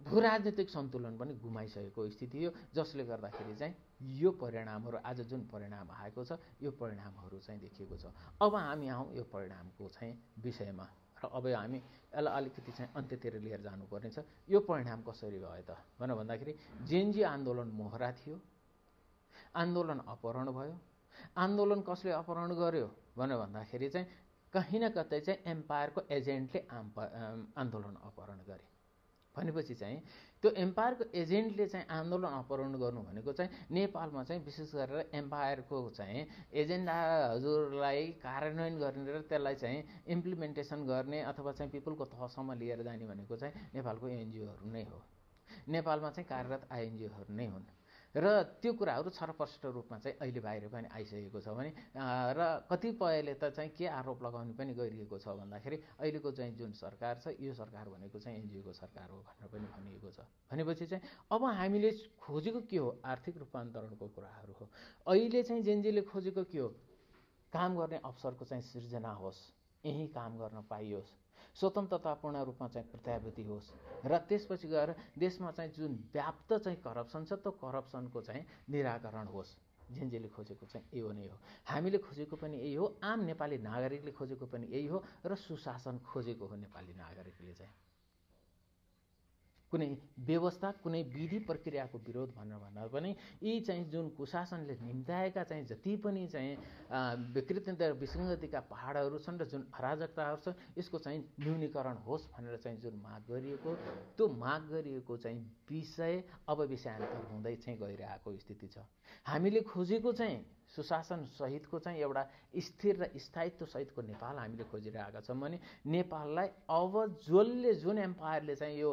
भूराजनीतिक सन्तुलन पनि गुमाइसकेको स्थिति थियो, जसले गर्दाखेरि चाहिँ यो परिणामहरू आज जुन परिणाम आएको छ यो परिणामहरू चाहिँ देखिएको छ। अब हामी आउँ यो परिणामको चाहिँ विषयमा र अब हामी यसलाई अलिकति चाहिँ अन्त्यतिर लिएर जानुपर्ने छ। यो परिणाम कसरी भयो त भनेर भन्दाखेरि जेनजी आन्दोलन मोहरा थियो, आन्दोलन अपहरण भयो। आन्दोलन कसले अपहरण गर्यो भनेर भन्दाखेरि चाहिँ कहीँ न कतै चाहिँ एम्पायरको एजेन्टले आन्दोलन अपहरण गरे भनेपछि चाहिँ त्यो एम्पायरको एजेन्टले चाहिँ आन्दोलन अपहरण गर्नु भनेको चाहिँ नेपालमा चाहिँ विशेष गरेर एम्पायरको चाहिँ एजेन्डा हजुरलाई कार्यान्वयन गर्ने र त्यसलाई चाहिँ इम्प्लिमेन्टेसन गर्ने अथवा चाहिँ पिपुलको तहसम्म लिएर जाने भनेको चाहिँ नेपालको एनजिओहरू नै हो, नेपालमा चाहिँ कार्यरत आइएनजिओहरू नै हुन्। र त्यो कुराहरू छरपष्ट रूपमा चाहिँ अहिले बाहिर पनि आइसकेको छ भने र कतिपयले त चाहिँ के आरोप लगाउने पनि गरिएको छ भन्दाखेरि अहिलेको चाहिँ जुन सरकार छ यो सरकार भनेको चाहिँ एनजिओको सरकार हो भनेर पनि भनिएको छ। भनेपछि चाहिँ अब हामीले खोजेको के हो? आर्थिक रूपान्तरणको कुराहरू हो। अहिले चाहिँ जेनजीले खोजेको के हो? काम गर्ने अवसरको चाहिँ सृजना होस्, यहीँ काम गर्न पाइयोस्, स्वतन्त्रतापूर्ण रूपमा चाहिँ प्रत्याभूति होस् र त्यसपछि गएर देशमा चाहिँ जुन व्याप्त चाहिँ करप्सन छ त्यो करप्सनको चाहिँ निराकरण होस्। जेनजीले खोजेको चाहिँ यो नै हो, हामीले खोजेको पनि यही हो, आम नेपाली नागरिकले खोजेको पनि यही हो र सुशासन खोजेको हो नेपाली नागरिकले चाहिँ। कुनै व्यवस्था कुनै विधि प्रक्रियाको विरोध भनेर भन्दा पनि यी चाहिँ जुन कुशासनले निम्त्याएका चाहिँ जति पनि चाहिँ विकृति र विसङ्गतिका पहाडहरू छन् र जुन अराजकताहरू छ यसको चाहिँ न्यूनीकरण होस् भनेर चाहिँ जुन माग गरिएको त्यो माग गरिएको चाहिँ विषय अब विषयान्तर हुँदै चाहिँ गइरहेको स्थिति छ। हामीले खोजेको चाहिँ सुशासन सहितको चाहिँ एउटा स्थिर र स्थायित्व सहितको नेपाल हामीले खोजिरहेका छौँ भने नेपाललाई अब जुन एम्पायरले चाहिँ यो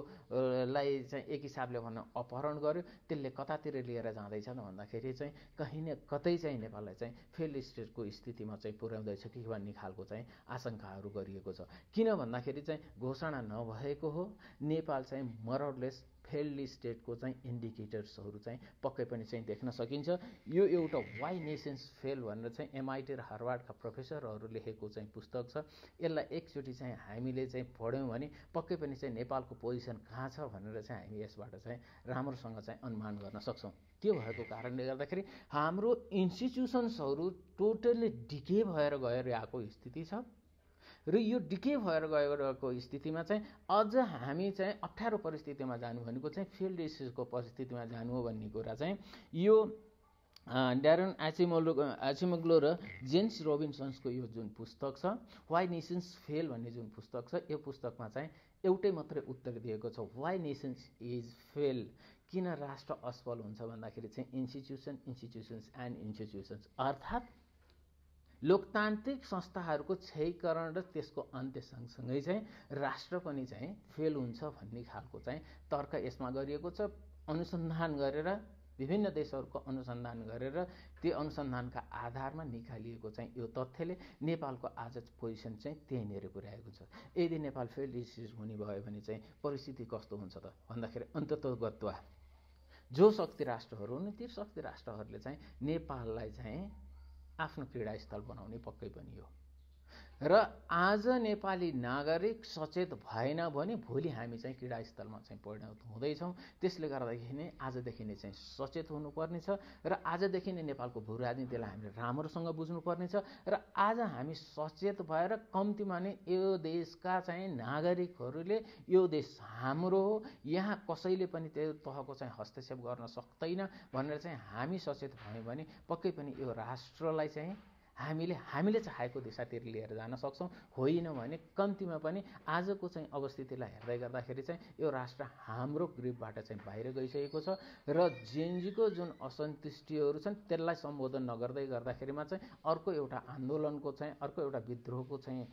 लाई चाहिँ एक हिसाबले भन्न अपहरण गर्यो त्यसले कतातिर लिएर जाँदैछ त भन्दाखेरि चाहिँ कहीँ न कतै चाहिँ नेपाललाई चाहिँ फेल्ड स्टेटको स्थितिमा चाहिँ पुर्याउँदैछ कि भन्ने खालको चाहिँ आशंकाहरू गरिएको छ। किन भन्दाखेरि चाहिँ घोषणा नभएको हो, नेपाल चाहिँ मोरलेस फेल्ड स्टेटको चाहिँ इन्डिकेटर्सहरू चाहिँ पक्कै पनि चाहिँ देख्न सकिन्छ। यो एउटा वाइ नेसन्स फेल भनेर चाहिँ एमआइटी र हार्वर्डका प्रोफेसरहरू लेखेको चाहिँ पुस्तक छ। यसलाई एकचोटि चाहिँ हामीले चाहिँ पढ्यौँ भने पक्कै पनि चाहिँ नेपालको पोजिसन कहाँ छ भनेर चाहिँ हामी यसबाट चाहिँ राम्रोसँग चाहिँ अनुमान गर्न सक्छौँ। त्यो भएको कारणले गर्दाखेरि हाम्रो इन्स्टिट्युसन्सहरू टोटल्ली डिके भएर गइरहेको स्थिति छ र यो डिके भएर गएको स्थितिमा चाहिँ अझ हामी चाहिँ अप्ठ्यारो परिस्थितिमा जानु भनेको चाहिँ फिल्ड स्टेजको परिस्थितिमा जानु हो भन्ने कुरा चाहिँ यो ड्यारन एचिमोग्लो र जेम्स रोबिन्सनको यो जुन पुस्तक छ वाइ नेसन्स फेल भन्ने जुन पुस्तक छ यो पुस्तकमा चाहिँ एउटै मात्रै उत्तर दिएको छ, वाइ नेसन्स इज फेल। किन राष्ट्र असफल हुन्छ भन्दाखेरि चाहिँ इन्स्टिट्युसन्स अर्थात् लोकतान्त्रिक संस्थाहरूको क्षयीकरण र त्यसको अन्त्य सँगसँगै चाहिँ राष्ट्र पनि चाहिँ फेल हुन्छ भन्ने खालको चाहिँ तर्क यसमा गरिएको छ। अनुसन्धान गरेर विभिन्न देशहरूको अनुसन्धान गरेर त्यो अनुसन्धानका आधारमा निकालिएको चाहिँ यो तथ्यले नेपालको आज पोजिसन चाहिँ त्यहीँनिर पुर्याएको छ। यदि नेपाल फेल्ड स्टेट हुने भयो भने चाहिँ परिस्थिति कस्तो हुन्छ त भन्दाखेरि अन्ततोगत्वा जो शक्ति राष्ट्रहरू हुन् ती शक्ति राष्ट्रहरूले चाहिँ नेपाललाई चाहिँ आफ्नो क्रीडास्थल बनाउने पक्कै पनि हो र आज नेपाली नागरिक सचेत भएन भने भोलि हामी चाहिँ क्रीडास्थलमा चाहिँ परिणत हुँदैछौँ। त्यसले गर्दाखेरि नै आजदेखि नै चाहिँ सचेत हुनुपर्नेछ र आजदेखि नै नेपालको भू राजनीतिलाई हामीले राम्रोसँग बुझ्नुपर्नेछ र आज हामी सचेत भएर कम्तीमा नै यो देशका चाहिँ नागरिकहरूले यो देश हाम्रो हो, यहाँ कसैले पनि त्यो तहको चाहिँ हस्तक्षेप गर्न सक्दैन भनेर चाहिँ हामी सचेत भयौँ भने पक्कै पनि यो राष्ट्रलाई चाहिँ हामीले चाहेको दिशातिर लिएर जान सक्छौँ। होइन भने कम्तीमा पनि आजको चाहिँ अवस्थितिलाई हेर्दै गर्दाखेरि चाहिँ यो राष्ट्र हाम्रो ग्रिपबाट चाहिँ बाहिर गइसकेको छ र जेएनजीको जुन असन्तुष्टिहरू छन् त्यसलाई सम्बोधन नगर्दै गर्दाखेरिमा चाहिँ अर्को एउटा आन्दोलनको चाहिँ अर्को एउटा विद्रोहको चाहिँ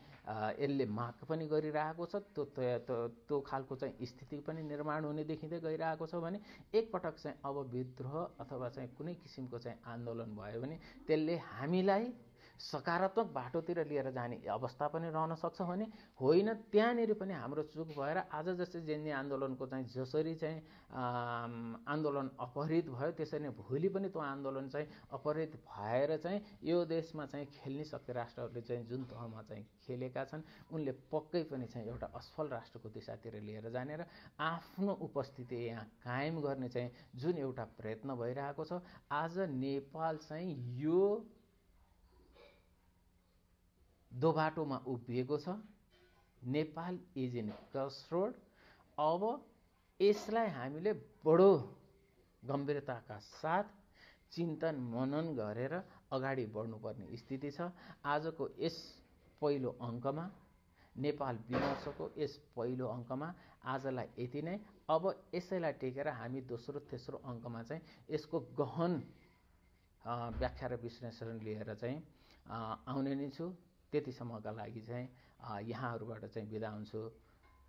यसले माग पनि गरिरहेको छ। त्यो खालको चाहिँ स्थिति पनि निर्माण हुने देखिँदै गइरहेको छ भने एकपटक चाहिँ अब विद्रोह अथवा चाहिँ कुनै किसिमको चाहिँ आन्दोलन भयो भने त्यसले हामीलाई सकारात्मक बाटोतिर लिएर जाने अवस्था पनि रहन सक्छ भने होइन त्यहाँनिर पनि हाम्रो चुक भएर आज जस्तै जेएनजी आन्दोलनको चाहिँ जसरी चाहिँ आन्दोलन अपहरित भयो त्यसरी नै भोलि पनि त्यो आन्दोलन चाहिँ अपहरित भएर चाहिँ यो देशमा चाहिँ खेल्ने शक्ति राष्ट्रहरूले चाहिँ जुन तहमा चाहिँ खेलेका छन् उनले पक्कै पनि चाहिँ एउटा असफल राष्ट्रको दिशातिर लिएर जाने र आफ्नो उपस्थिति यहाँ कायम गर्ने चाहिँ जुन एउटा प्रयत्न भइरहेको छ। आज नेपाल चाहिँ यो दो बाटोमा उभिएको छ। Nepal is in crossroads. अब यसलाई हामीले बडो गम्भीरताका साथ चिन्तन मनन गरेर अगाडि बढ्नुपर्ने स्थिति छ। आजको यस पहिलो अङ्कमा नेपाल विमर्शको यस पहिलो अङ्कमा आजलाई यति नै। अब यसैलाई टेकेर हामी दोस्रो तेस्रो अङ्कमा चाहिँ यसको गहन व्याख्या र विश्लेषण लिएर चाहिँ आउने नै छु। त्यतिसम्मका लागि चाहिँ यहाँहरूबाट चाहिँ बिदा हुन्छु।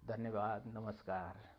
धन्यवाद, नमस्कार।